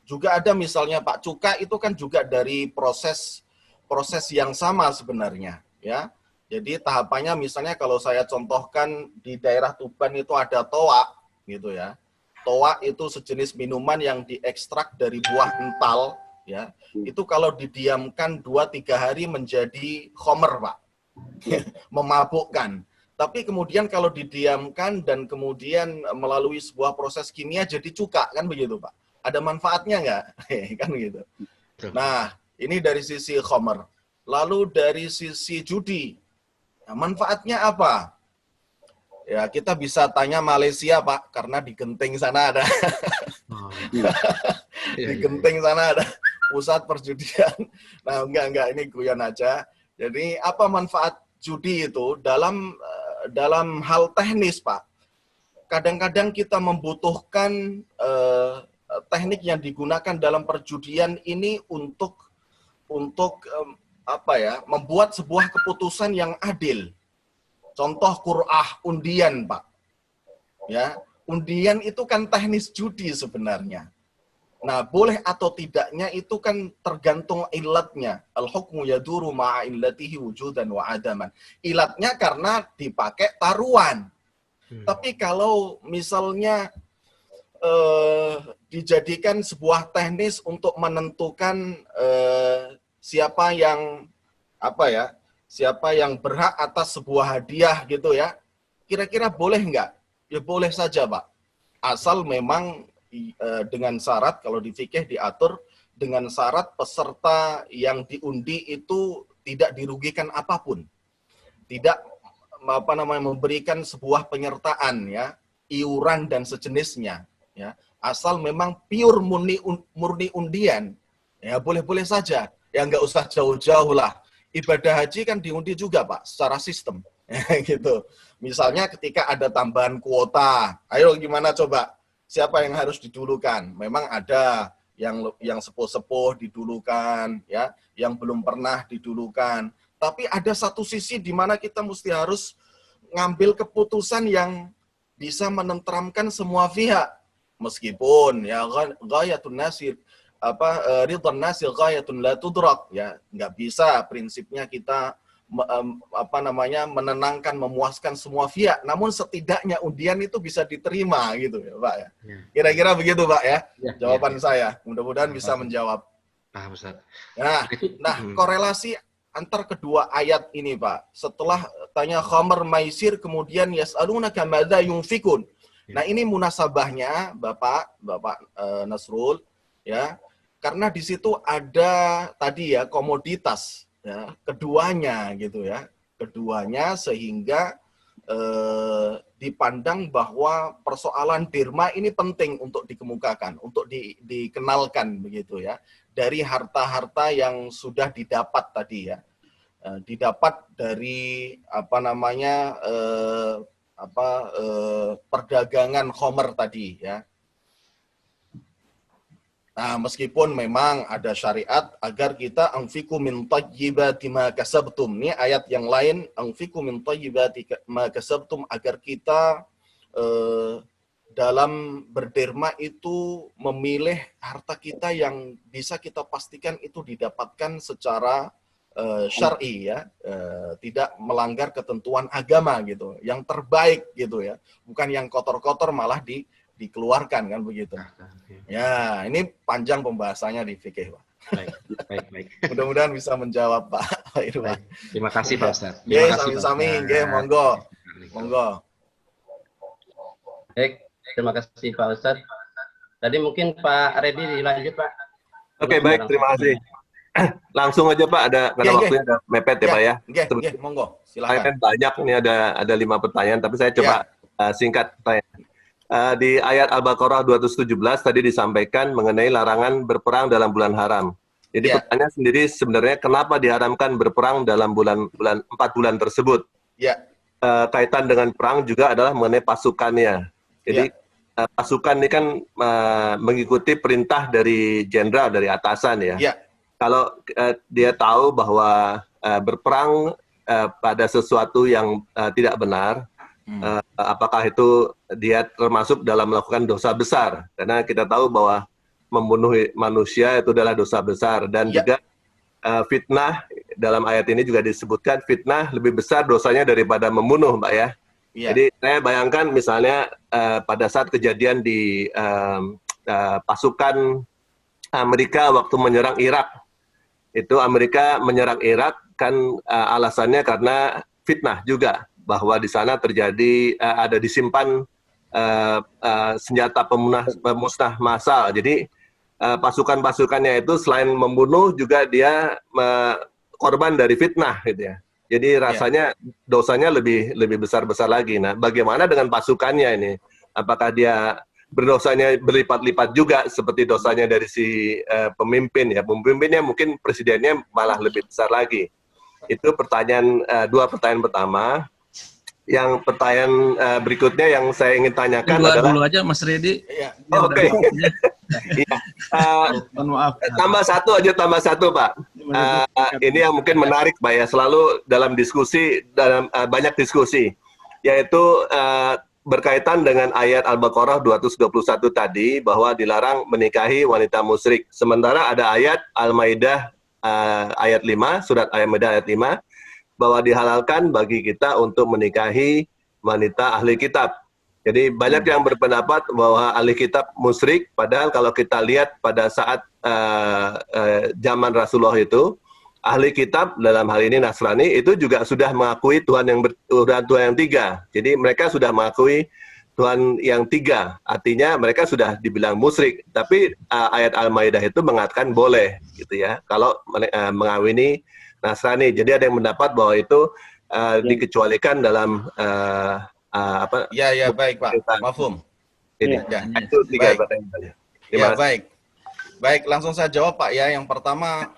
juga ada misalnya Pak cuka itu kan juga dari proses yang sama sebenarnya, ya. Jadi tahapannya misalnya kalau saya contohkan di daerah Tuban itu ada toa, gitu ya. Toa itu sejenis minuman yang diekstrak dari buah ental, ya, itu kalau didiamkan 2-3 hari menjadi khomer, Pak. Memabukkan. Tapi kemudian kalau didiamkan dan kemudian melalui sebuah proses kimia jadi cuka, kan begitu, Pak. Ada manfaatnya nggak? Kan begitu. Nah, ini dari sisi khomer. Lalu dari sisi judi, nah, manfaatnya apa? Ya, kita bisa tanya Malaysia, Pak, karena di Genting sana ada. Oh. Di Genting sana ada pusat perjudian. Nah, enggak, ini guyon aja. Jadi, apa manfaat judi itu dalam hal teknis, Pak? Kadang-kadang kita membutuhkan teknik yang digunakan dalam perjudian ini untuk membuat sebuah keputusan yang adil. Contoh qur'ah undian, Pak. Ya, undian itu kan teknis judi sebenarnya. Nah, boleh atau tidaknya itu kan tergantung ilatnya. Al-hukmu yaduru ma'a illatihi wujudan wa adaman. Ilatnya karena dipakai taruhan. Tapi kalau misalnya dijadikan sebuah teknis untuk menentukan siapa yang berhak atas sebuah hadiah gitu ya, kira-kira boleh nggak? Ya boleh saja, Pak. Asal memang dengan syarat, kalau di fikih diatur, dengan syarat peserta yang diundi itu tidak dirugikan apapun. Tidak memberikan sebuah penyertaan ya, iuran dan sejenisnya ya. Asal memang pure murni undian, ya boleh-boleh saja. Ya nggak usah jauh-jauh lah. Ibadah haji kan diundi juga, Pak, secara sistem. Gitu. Misalnya ketika ada tambahan kuota, ayo gimana coba? Siapa yang harus didulukan? Memang ada yang sepuh-sepuh didulukan, ya, yang belum pernah didulukan. Tapi ada satu sisi di mana kita mesti harus ngambil keputusan yang bisa menenteramkan semua pihak. Meskipun ya ghayatun nasir ridwan nasir ghayatun la tudrak, ya nggak bisa prinsipnya kita menenangkan, memuaskan semua pihak, namun setidaknya undian itu bisa diterima gitu ya Pak ya. Kira-kira begitu Pak ya, jawaban saya. Mudah-mudahan bisa menjawab. Paham Ustaz. Nah, korelasi antar kedua ayat ini Pak. Setelah tanya khamar maisir kemudian yas'alunaka madza yunfikun. Nah, ini munasabahnya Bapak Nasrul ya. Karena di situ ada tadi ya komoditas ya, keduanya gitu ya. Keduanya sehingga dipandang bahwa persoalan derma ini penting untuk dikemukakan, untuk dikenalkan begitu ya. Dari harta-harta yang sudah didapat tadi ya. Didapat dari perdagangan khomer tadi ya. Nah, meskipun memang ada syariat agar kita anfiku min thayyibati ma kasabtum. Ini ayat yang lain, anfiku min thayyibati ma kasabtum, agar kita dalam berderma itu memilih harta kita yang bisa kita pastikan itu didapatkan secara syar'i ya, tidak melanggar ketentuan agama gitu, yang terbaik gitu ya, bukan yang kotor-kotor malah dikeluarkan kan begitu. Ya, ini panjang pembahasannya di fikih, Pak. Baik. Mudah-mudahan bisa menjawab Pak Irwan. Terima kasih Pak Ustadz. Nggih, sami-sami, nggih, monggo. Monggo. Baik, terima kasih Pak Ustadz. Tadi mungkin Pak Reddy dilanjut Pak. Oke, baik, terima kasih. Langsung aja Pak, karena waktunya ada mepet ya Pak ya. Nggih, monggo, silakan. Kan banyak, ini ada 5 pertanyaan, tapi saya coba singkat pertanyaan. Di ayat Al-Baqarah 217 tadi disampaikan mengenai larangan berperang dalam bulan haram. Jadi pertanyaan sendiri sebenarnya kenapa diharamkan berperang dalam 4 bulan tersebut? Kaitan dengan perang juga adalah mengenai pasukannya. Jadi pasukan ini kan mengikuti perintah dari jenderal, dari atasan ya. Kalau dia tahu bahwa berperang pada sesuatu yang tidak benar, apakah itu dia termasuk dalam melakukan dosa besar? Karena kita tahu bahwa membunuh manusia itu adalah dosa besar, dan juga fitnah dalam ayat ini juga disebutkan fitnah lebih besar dosanya daripada membunuh, Mbak ya. Jadi saya bayangkan misalnya pada saat kejadian di pasukan Amerika waktu menyerang Irak, itu Amerika menyerang Irak kan alasannya karena fitnah juga, bahwa di sana terjadi ada disimpan senjata pemusnah massal. Jadi pasukan-pasukannya itu selain membunuh juga dia korban dari fitnah gitu ya. Jadi rasanya dosanya lebih besar-besar lagi. Nah, bagaimana dengan pasukannya ini? Apakah dia berdosanya berlipat-lipat juga seperti dosanya dari si pemimpin ya? Pemimpinnya mungkin presidennya malah lebih besar lagi. Itu pertanyaan, 2 pertanyaan pertama. Yang pertanyaan berikutnya yang saya ingin tanyakan adalah dulu aja Mas Reddy. Oke. Maaf. Tambah satu Pak. Ini yang mungkin menarik Pak ya, selalu dalam diskusi, banyak diskusi, yaitu berkaitan dengan ayat Al-Baqarah 221 tadi, bahwa dilarang menikahi wanita musyrik. Sementara ada ayat Al-Maidah ayat 5, surat Al-Maidah ayat 5, bahwa dihalalkan bagi kita untuk menikahi wanita ahli kitab. Jadi banyak yang berpendapat bahwa ahli kitab musyrik, padahal kalau kita lihat pada saat zaman Rasulullah itu, ahli kitab dalam hal ini Nasrani itu juga sudah mengakui Tuhan yang Tuhan yang 3. Jadi mereka sudah mengakui Tuhan yang 3. Artinya mereka sudah dibilang musyrik. Tapi ayat Al-Maidah itu mengatakan boleh gitu ya, kalau mengawini Nasrani. Jadi ada yang mendapat bahwa itu dikecualikan dalam apa? Ya, baik Pak. Mafhum. Ini. Itu 3 pertanyaan. Baik, langsung saya jawab Pak ya. Yang pertama,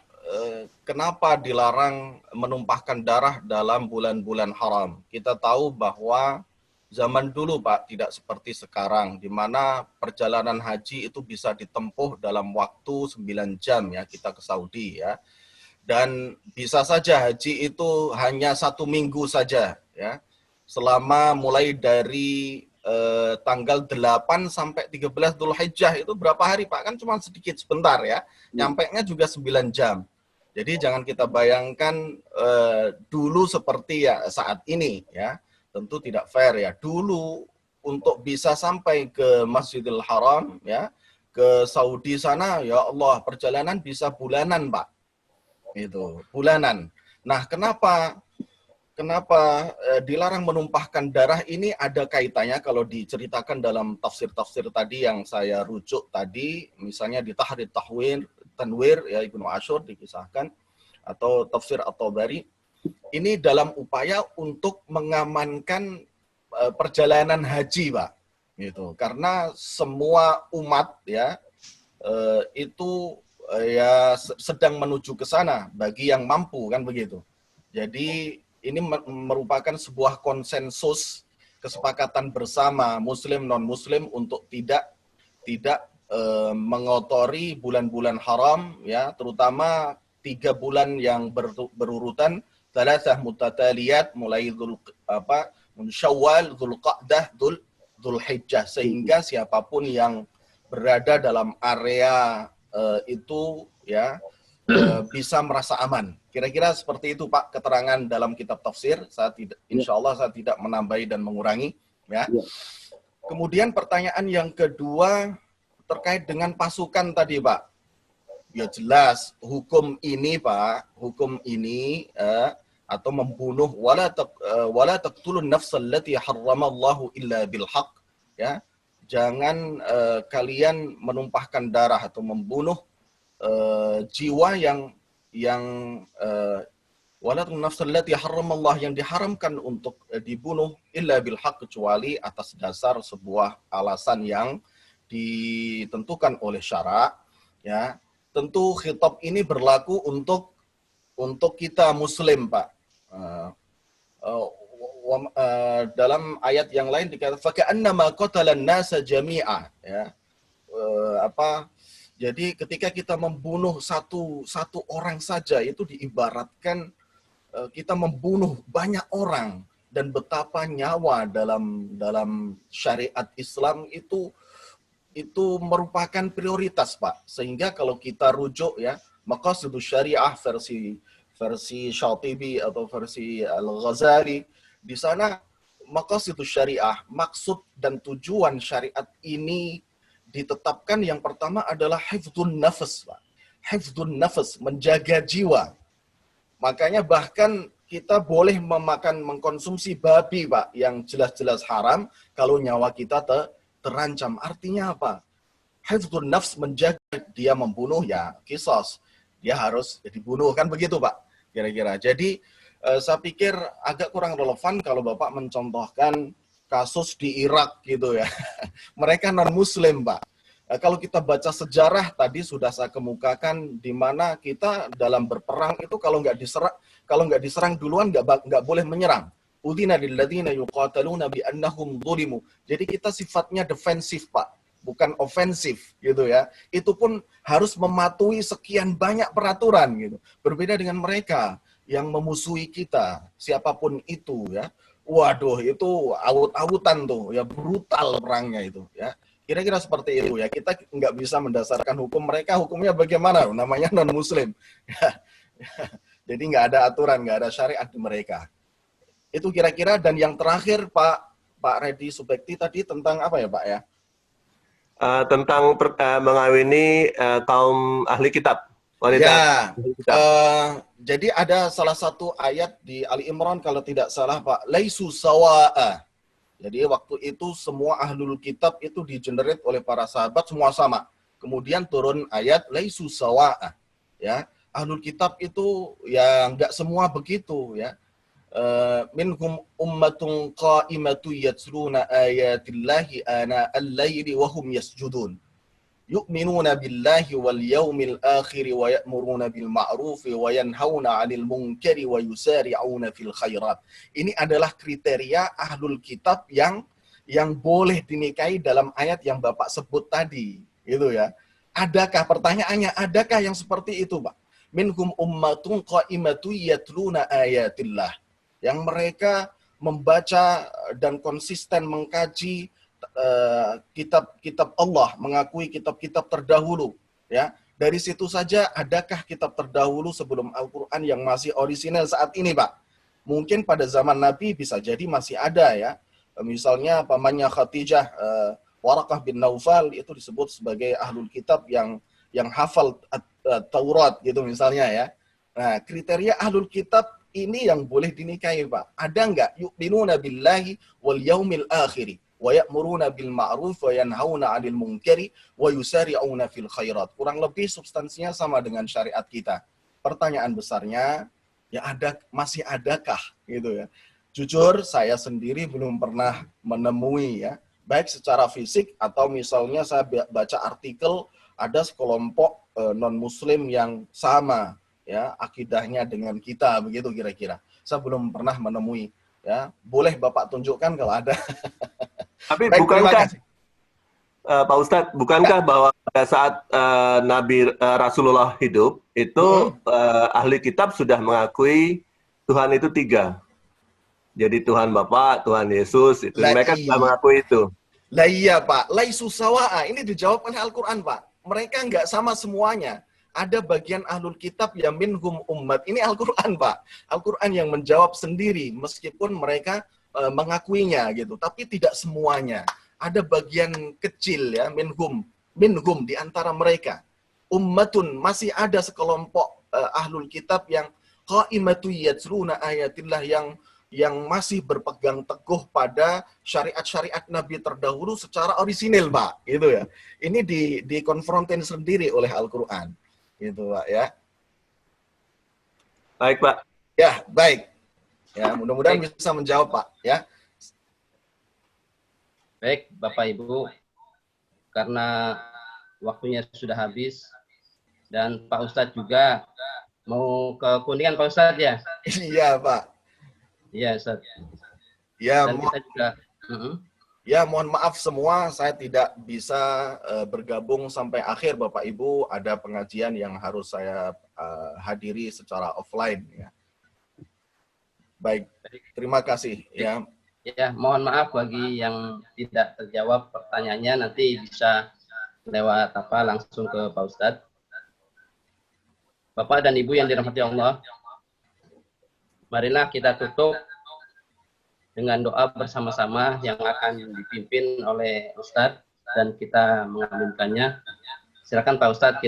kenapa dilarang menumpahkan darah dalam bulan-bulan haram? Kita tahu bahwa zaman dulu Pak tidak seperti sekarang, di mana perjalanan haji itu bisa ditempuh dalam waktu 9 jam ya, kita ke Saudi ya. Dan bisa saja haji itu hanya 1 minggu saja ya, selama mulai dari tanggal 8 sampai 13 Dzulhijjah. Itu berapa hari Pak? Kan cuma sedikit sebentar ya, nyampainya juga 9 jam. Jadi jangan kita bayangkan dulu seperti ya saat ini ya, tentu tidak fair ya. Dulu untuk bisa sampai ke Masjidil Haram ya, ke Saudi sana, ya Allah, perjalanan bisa bulanan Pak. Itu bulanan. Nah, kenapa dilarang menumpahkan darah ini? Ada kaitannya kalau diceritakan dalam tafsir-tafsir tadi yang saya rujuk tadi, misalnya di Tahrir Tanwir ya, Ibnu Asyur dikisahkan, atau tafsir At-Tabari. Ini dalam upaya untuk mengamankan perjalanan haji, Pak. Gitu. Karena semua umat ya itu ya sedang menuju ke sana bagi yang mampu kan begitu. Jadi ini merupakan sebuah konsensus kesepakatan bersama muslim non muslim untuk tidak mengotori bulan-bulan haram ya, terutama 3 bulan yang berurutan, thalathah mutataliyat, mulai Syawal, Dzulqa'dah, Dzulhijjah, sehingga siapapun yang berada dalam area itu ya bisa merasa aman. Kira-kira seperti itu Pak keterangan dalam kitab tafsir. Saya tidak, insya Allah saya tidak menambahi dan mengurangi. Ya. Kemudian pertanyaan yang kedua terkait dengan pasukan tadi Pak. Ya jelas hukum ini Pak, hukum ini atau membunuh wala taqtulun nafsal lati harramallahu illa bil haqq, ya. Jangan kalian menumpahkan darah atau membunuh jiwa yang wala taqtulun nafsal lati harramallahu, yang diharamkan untuk dibunuh illa bil haqq, kecuali atas dasar sebuah alasan yang ditentukan oleh syara, ya. Tentu khitab ini berlaku untuk kita muslim Pak. Dalam ayat yang lain dikatakan faka'annama qatalan nasa jami'a, ya. Jadi ketika kita membunuh satu orang saja itu diibaratkan kita membunuh banyak orang, dan betapa nyawa dalam syariat Islam itu merupakan prioritas Pak. Sehingga kalau kita rujuk ya Maqasidus Syariah versi Syatibi atau versi Al-Ghazali, di sana Maqasidus Syariah, maksud dan tujuan syariat ini ditetapkan yang pertama adalah hifdzun nafas Pak. Hifdzun nafas, menjaga jiwa. Makanya bahkan kita boleh mengkonsumsi babi Pak yang jelas-jelas haram kalau nyawa kita terancam. Artinya apa? Hifdzun nafs, menjaga, dia membunuh ya qisas, dia harus dibunuh, kan begitu Pak kira-kira. Jadi saya pikir agak kurang relevan kalau Bapak mencontohkan kasus di Irak gitu ya. Mereka non muslim Pak. Kalau kita baca sejarah tadi sudah saya kemukakan, di mana kita dalam berperang itu kalau nggak diserang duluan nggak boleh menyerang. Udina lilladzina yuqataluna bi annahum zulimu. Jadi kita sifatnya defensif Pak, bukan ofensif gitu ya. Itu pun harus mematuhi sekian banyak peraturan gitu. Berbeda dengan mereka yang memusuhi kita, siapapun itu ya. Waduh, itu awut-awutan tuh ya, brutal perangnya itu ya. Kira-kira seperti itu ya. Kita nggak bisa mendasarkan hukum mereka, hukumnya bagaimana? Namanya non muslim. Jadi nggak ada aturan, nggak ada syariat di mereka. Itu kira-kira. Dan yang terakhir Pak Reddy Subekti tadi tentang apa ya Pak ya? Tentang mengawini kaum ahli kitab, wanita. Ya, ahli kitab. Jadi ada salah satu ayat di Ali Imran kalau tidak salah Pak, laisu sawa'a. Jadi waktu itu semua ahlul kitab itu digenerate oleh para sahabat semua sama. Kemudian turun ayat laisu sawa'a. Ya, ahlul kitab itu ya nggak semua begitu ya. Minhum ummatun qa'imatu yatluna ayatillahi ana al-laili wa hum yasjudun. Yu'minuna billahi wal yawmil akhir wa ya'muruna bil ma'ruf wa yanhauna 'anil munkari wa yusari'una fil khairat. Ini adalah kriteria ahlul kitab yang boleh dinikahi dalam ayat yang Bapak sebut tadi, gitu ya. Adakah, pertanyaannya, adakah yang seperti itu, Pak? Minhum ummatun qa'imatu yatluna ayatillah. Yang mereka membaca dan konsisten mengkaji kitab-kitab Allah, mengakui kitab-kitab terdahulu, ya. Dari situ saja, adakah kitab terdahulu sebelum Al-Quran yang masih orisinal saat ini, Pak? Mungkin pada zaman Nabi bisa jadi masih ada ya. Misalnya pamannya Khadijah, Waraqah bin Naufal itu disebut sebagai ahlul kitab yang hafal Taurat gitu misalnya ya. Nah, kriteria ahlul kitab ini yang boleh dinikahi, Pak. Ada nggak? Yu'minuna billahi wal yaumil akhiri wa ya'muruna bil ma'ruf wa yanhauna 'anil munkari wa yusari'una fil khairat. Kurang lebih substansinya sama dengan syariat kita. Pertanyaan besarnya, ya masih adakah gitu ya. Jujur saya sendiri belum pernah menemui ya, baik secara fisik atau misalnya saya baca artikel ada sekelompok non muslim yang sama ya akidahnya dengan kita, begitu kira-kira. Saya belum pernah menemui ya. Boleh Bapak tunjukkan kalau ada. Tapi baik, bukankah Pak Ustadz, bukankah bahwa pada saat Nabi Rasulullah hidup itu ahli kitab sudah mengakui Tuhan itu 3. Jadi Tuhan Bapa, Tuhan Yesus, itu mereka sudah mengakui itu. Lah iya Pak, laisu sawa'a ini dijawab oleh Al-Quran Pak. Mereka nggak sama semuanya. ada bagian ahlul kitab yang minhum ummat. Ini Al-Quran, Pak. Al-Quran yang menjawab sendiri, meskipun mereka mengakuinya gitu. Tapi tidak semuanya. Ada bagian kecil ya, minhum di antara mereka. Ummatun, masih ada sekelompok ahlul kitab yang qaimatu yatluna ayatillah, yang masih berpegang teguh pada syariat-syariat Nabi terdahulu secara orisinil, Pak. Gitu ya. Ini dikonfrontir sendiri oleh Al-Quran. Gitu, Pak ya. Baik, Pak. Ya, baik. Ya, mudah-mudahan bisa menjawab, Pak, ya. Baik, Bapak Ibu, karena waktunya sudah habis dan Pak Ustadz juga mau ke Kuningan, Pak Ustadz ya? Iya, Pak. Iya, Ustadz. Ya, Dan kita juga ya, mohon maaf semua, saya tidak bisa bergabung sampai akhir, Bapak Ibu. Ada pengajian yang harus saya hadiri secara offline. Ya. Baik, terima kasih. Ya. Ya, mohon maaf bagi yang tidak terjawab pertanyaannya, nanti bisa lewat langsung ke Pak Ustadz. Bapak dan Ibu yang dirahmati Allah, marilah kita tutup dengan doa bersama-sama yang akan dipimpin oleh Ustadz dan kita mengaminkannya. Silakan Pak Ustadz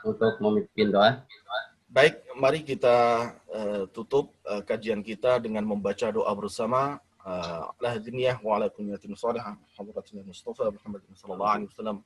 untuk memimpin doa. Baik, mari kita tutup kajian kita dengan membaca doa bersama. Ala hadiniyah wa ala kunyatin salihah hadratin Mustafa Muhammad sallallahu alaihi wasallam.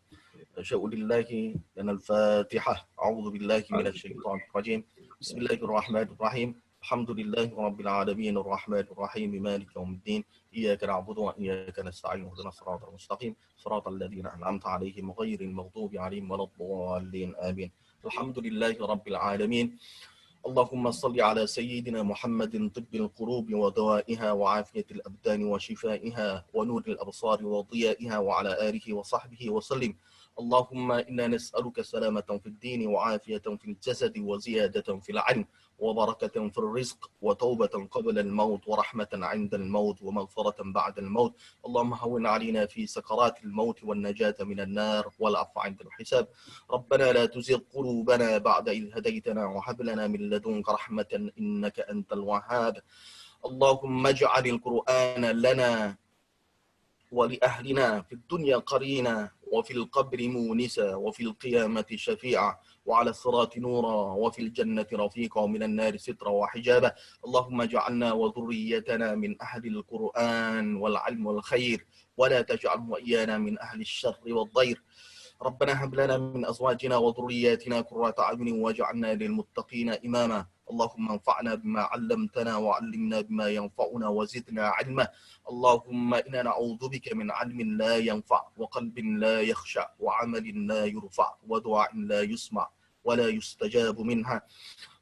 Syaudillahi dan al-Fatihah. A'udzu billahi minasyaitonir rajim. Bismillahirrahmanirrahim. Alhamdulillahi rabbil alamin arrahmanir rahim maliki yaumiddin. Iyyaka na'budu wa iyyaka nasta'in. Ihdinas siratal mustaqim. Siratal ladzina an'amta 'alaihim ghairil maghdubi 'alaihim waladdallin. Amin. Alhamdulillahi rabbil alamin. اللهم صل على سيدنا محمد طب القلوب ودوائها وعافية الأبدان وشفائها ونور الأبصار وضيائها وعلى آله وصحبه وسلم. اللهم إنا نسألك سلامة في الدين وعافية في الجسد وزيادة في العلم وبركة في الرزق وتوبة قبل الموت ورحمة عند الموت ومغفرة بعد الموت. اللهم هون علينا في سكرات الموت والنجاة من النار والعفو عند الحساب. ربنا لا تزغ قلوبنا بعد إذ هديتنا وهب لنا من لدنك رحمة إنك أنت الوهاب. اللهم اجعل القرآن لنا ولأهلنا في الدنيا قرينا وفي القبر مونسا وفي القيامة شفيعا وعلى الصراط نورا وفي الجنة رفيقا ومن النار سترا وحجابا. اللهم اجعلنا وذريتنا من أهل القرآن والعلم والخير ولا تجعلهم وإيانا من أهل الشر والضير. ربنا هب لنا من أزواجنا وذرياتنا قرة أعين واجعلنا للمتقين إماما. اللهم انفعنا بما علمتنا وعلمنا بما ينفعنا وزدنا علما. اللهم إنا نعوذ بك من علم لا ينفع وقلب لا يخشع وعمل لا يرفع ودعاء لا يسمع ولا يستجاب منها.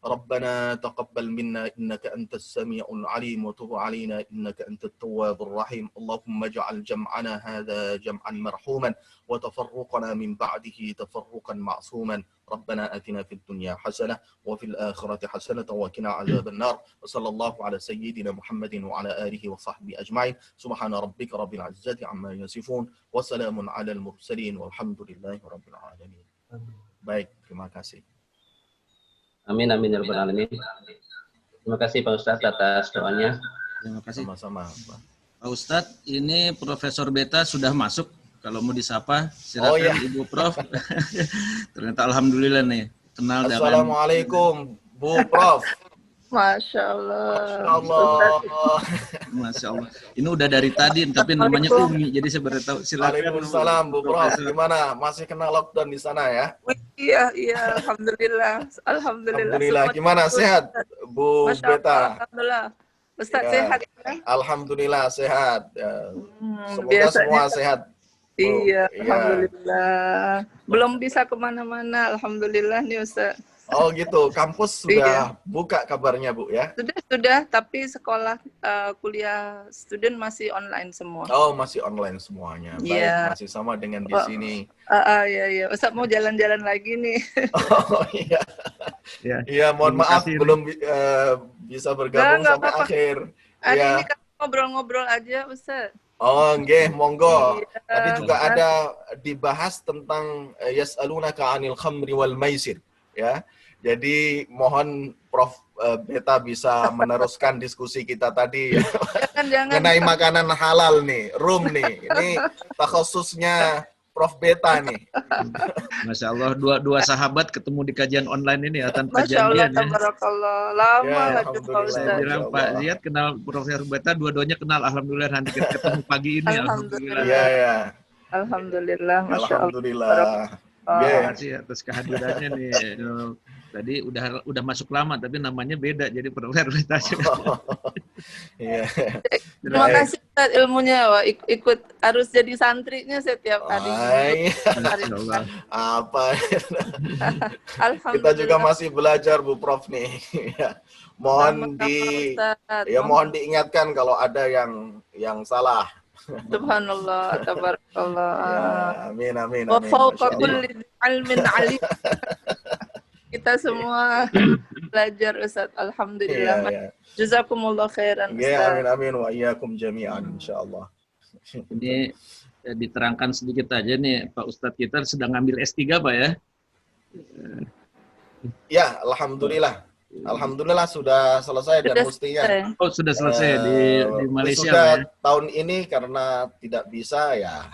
ربنا تقبل منا إنك أنت السميع العليم وتب علينا إنك أنت التواب الرحيم. اللهم اجعل جمعنا هذا جمعا مرحوما وتفرقنا من بعده تفرقا معصوما. ربنا آتنا في الدنيا حسنة وفي الآخرة حسنة وقنا عذاب النار. وصلى الله على سيدنا محمد وعلى آله وصحبه أجمعين. سبحان ربك رب العزة عما يصفون وسلام على المرسلين والحمد لله رب العالمين. Baik, terima kasih. Amin, amin, ya rabbal alamin. Terima kasih Pak Ustadz atas doanya. Terima kasih. Sama-sama, Pak. Pak Ustadz, ini Profesor Beta sudah masuk. Kalau mau disapa, silakan. Oh, iya. Ibu Prof. Ternyata alhamdulillah nih. Kenal dengan... Assalamualaikum, Bu Prof. Masya Allah. Masya Allah. Masya Allah. Ini udah dari tadi, tapi namanya Umi. Jadi saya baru tahu. Silakan. Waalaikumsalam, Bu Prof. Profesor. Gimana? Masih kena lockdown di sana ya? Iya, alhamdulillah. Alhamdulillah. Semua Gimana? Sehat, Bu Masya Allah, Beta? alhamdulillah. Ustaz Ya. sehat ya? Alhamdulillah sehat. Ya. Semoga biasanya- semua sehat. Bu. Iya, Iya. alhamdulillah. Belum bisa kemana-mana, alhamdulillah nih Ustaz. Oh gitu. Kampus sudah buka kabarnya, Bu ya? Sudah, tapi sekolah kuliah student masih online semua. Oh, masih online semuanya. Baik, Iya. masih sama dengan di Oh. sini. Iya. Ustaz mau jalan-jalan lagi nih. Oh iya. Ya. Iya, mohon Terima maaf kasih, belum bisa bergabung Nggak sampai apa-apa. akhir. Hari Iya. ini kan ngobrol-ngobrol aja Ustaz. Oh, nggih, monggo. Iya. Tadi juga ada dibahas tentang yas'alunaka 'anil khamri wal maisir. ya. Jadi mohon Prof Beta bisa meneruskan diskusi kita tadi ya. Jangan. Mengenai makanan halal nih, room nih. Ini takhususnya Prof Beta nih. Masya Allah, dua sahabat ketemu di kajian online ini ya, tanpa Masya Allah, janjian ya. tabarakallah. Lama Ya, nggak jumpa alhamdulillah. Saya Ustaz. bilang Masya Pak Allah. Ziyad kenal Profesor Beta, dua-duanya kenal. Alhamdulillah nanti kita ketemu pagi ini. Alhamdulillah. Iya, ya. Alhamdulillah, Masya Allah. Alhamdulillah. Terima Oke. kasih atas kehadirannya nih. Tadi udah masuk lama, tapi namanya beda jadi Profesor Beta. Iya. Terima Baik. kasih Ustaz ilmunya. Wah, ikut harus jadi santrinya setiap hari. Ay, Masya Allah. apa? Alhamdulillah. Kita juga masih belajar Bu Prof nih. Ya. Mohon Ustaz. mohon diingatkan kalau ada yang salah. Subhanallah, tabarakallah. Ya, amin amin Wa amin. fawqa Masya Allah. kulli ilmin alim. Kita semua belajar Ustaz. Iya, Alhamdulillah. iya. Jazakumullah khairan Ya, Ustaz. amin amin wa iyyakum jami'an insyaallah. Ini diterangkan sedikit aja nih, Pak Ustadz kita sedang ngambil S3 Pak ya. Ya, alhamdulillah. Alhamdulillah sudah selesai dan Sudah mestinya selesai. Oh sudah selesai di Malaysia sudah Pak ya. tahun ini karena tidak bisa ya.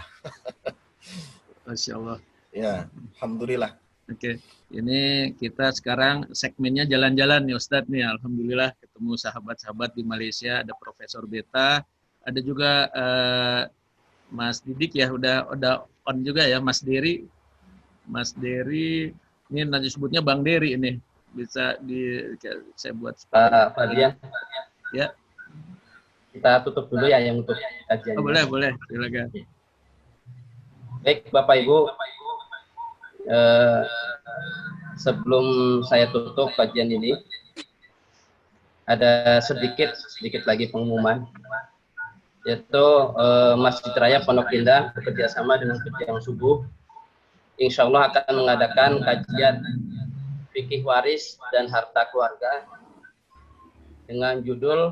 Masya Allah. Ya, alhamdulillah. Oke, ini kita sekarang segmennya jalan-jalan nih Ustadz nih. Alhamdulillah ketemu sahabat-sahabat di Malaysia, ada Profesor Beta, ada juga Mas Didik ya, udah on juga ya, Mas Dery. Mas Dery, ini nanti sebutnya Bang Dery ini. Bisa saya buat Pak Fadian. Ya. Kita tutup dulu ya yang untuk kajian. Oh, boleh, silakan. Baik, Bapak Ibu. Sebelum saya tutup kajian ini, ada sedikit lagi pengumuman, yaitu Masjid Raya Pondok Indah bekerjasama dengan Kejang Subuh, insya Allah akan mengadakan kajian fikih waris dan harta keluarga dengan judul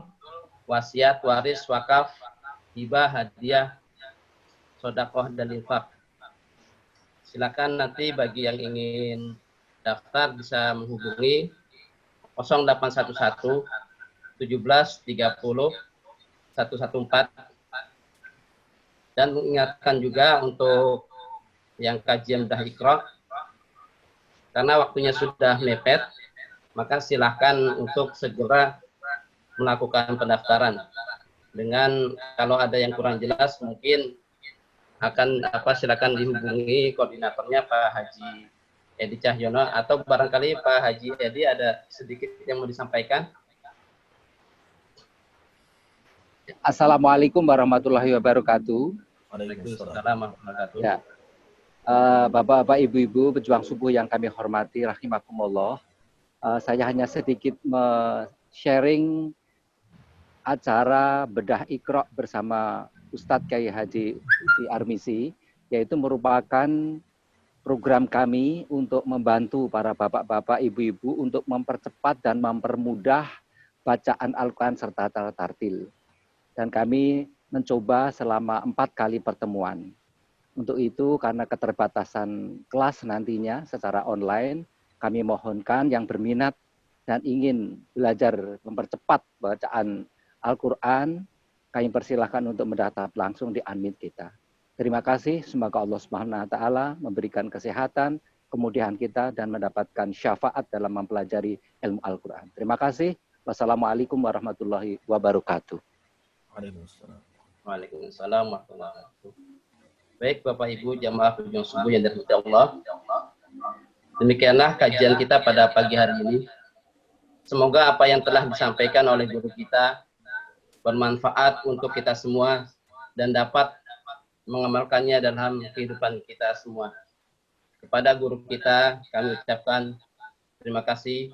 wasiat, waris, wakaf, hibah, hadiah, sodakoh dan infak. Silakan nanti bagi yang ingin daftar bisa menghubungi 0811 17 30 114. Dan mengingatkan juga untuk yang kajian dah Iqra, karena waktunya sudah mepet, maka silakan untuk segera melakukan pendaftaran. Dengan kalau ada yang kurang jelas mungkin akan silakan dihubungi koordinatornya Pak Haji Edi Cahyono, atau barangkali Pak Haji Edi ada sedikit yang mau disampaikan. Assalamualaikum warahmatullahi wabarakatuh. Waalaikumsalam warahmatullahi wabarakatuh. Ya. Bapak-bapak, ibu-ibu, pejuang subuh yang kami hormati, rahimakumullah. Saya hanya sedikit sharing acara bedah Iqra bersama Ustadz Kiai Haji Armisi, yaitu merupakan program kami untuk membantu para bapak-bapak, ibu-ibu untuk mempercepat dan mempermudah bacaan Al-Quran serta tartil. Dan kami mencoba selama 4 kali pertemuan. Untuk itu, karena keterbatasan kelas nantinya secara online, kami mohonkan yang berminat dan ingin belajar mempercepat bacaan Al-Quran, kami persilahkan untuk mendaftar langsung di admin kita. Terima kasih, semoga Allah Subhanahu wa Ta'ala memberikan kesehatan, kemudian kita dan mendapatkan syafaat dalam mempelajari ilmu Al-Quran. Terima kasih. Wassalamualaikum warahmatullahi wabarakatuh. Waalaikumsalam warahmatullahi wabarakatuh. Baik Bapak Ibu jamaah pejuang subuh yang dirahmati Allah. Demikianlah kajian kita pada pagi hari ini. Semoga apa yang telah disampaikan oleh guru kita bermanfaat untuk kita semua dan dapat mengamalkannya dalam kehidupan kita semua. Kepada guru kita kami ucapkan terima kasih.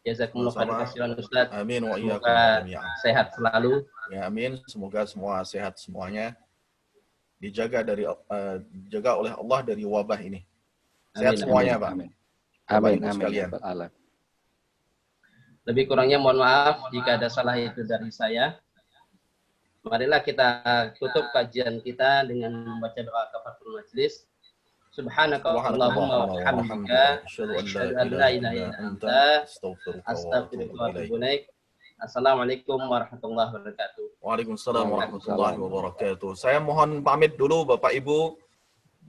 Jazakumullah khairan Ustaz. Amin wa iyyakum Semoga jami'an. sehat selalu. Ya, amin. Semoga semua sehat semuanya. Dijaga dijaga oleh Allah dari wabah ini. Sehat Amin, semuanya, Pak. Amin. Bapak Amin. Ibu sekalian. Amin. Lebih kurangnya mohon maaf jika ada salah itu dari saya. Marilah kita tutup kajian kita dengan membaca doa kafaratul majelis. Subhanaka Allahumma wa bihamdika asyhadu asyhadu an la ilaha illa anta astaghfiruka wa atubu ilaik. Assalamualaikum warahmatullahi wabarakatuh. Waalaikumsalam warahmatullahi wabarakatuh. Saya mohon pamit dulu Bapak Ibu.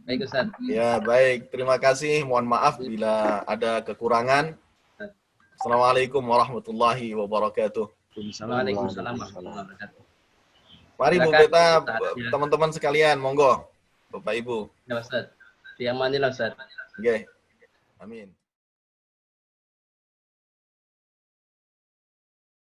Baik Ustaz. Ya, baik. Terima kasih. Mohon maaf bila ada kekurangan. Assalamualaikum warahmatullahi wabarakatuh. Waalaikumsalam warahmatullahi wabarakatuh. Mari Bu Silakan, Beta, Ustaz, ya. teman-teman sekalian, monggo. Bapak Ibu. Ya Ustaz. Fi amanillah Ustaz. Oke. Amin.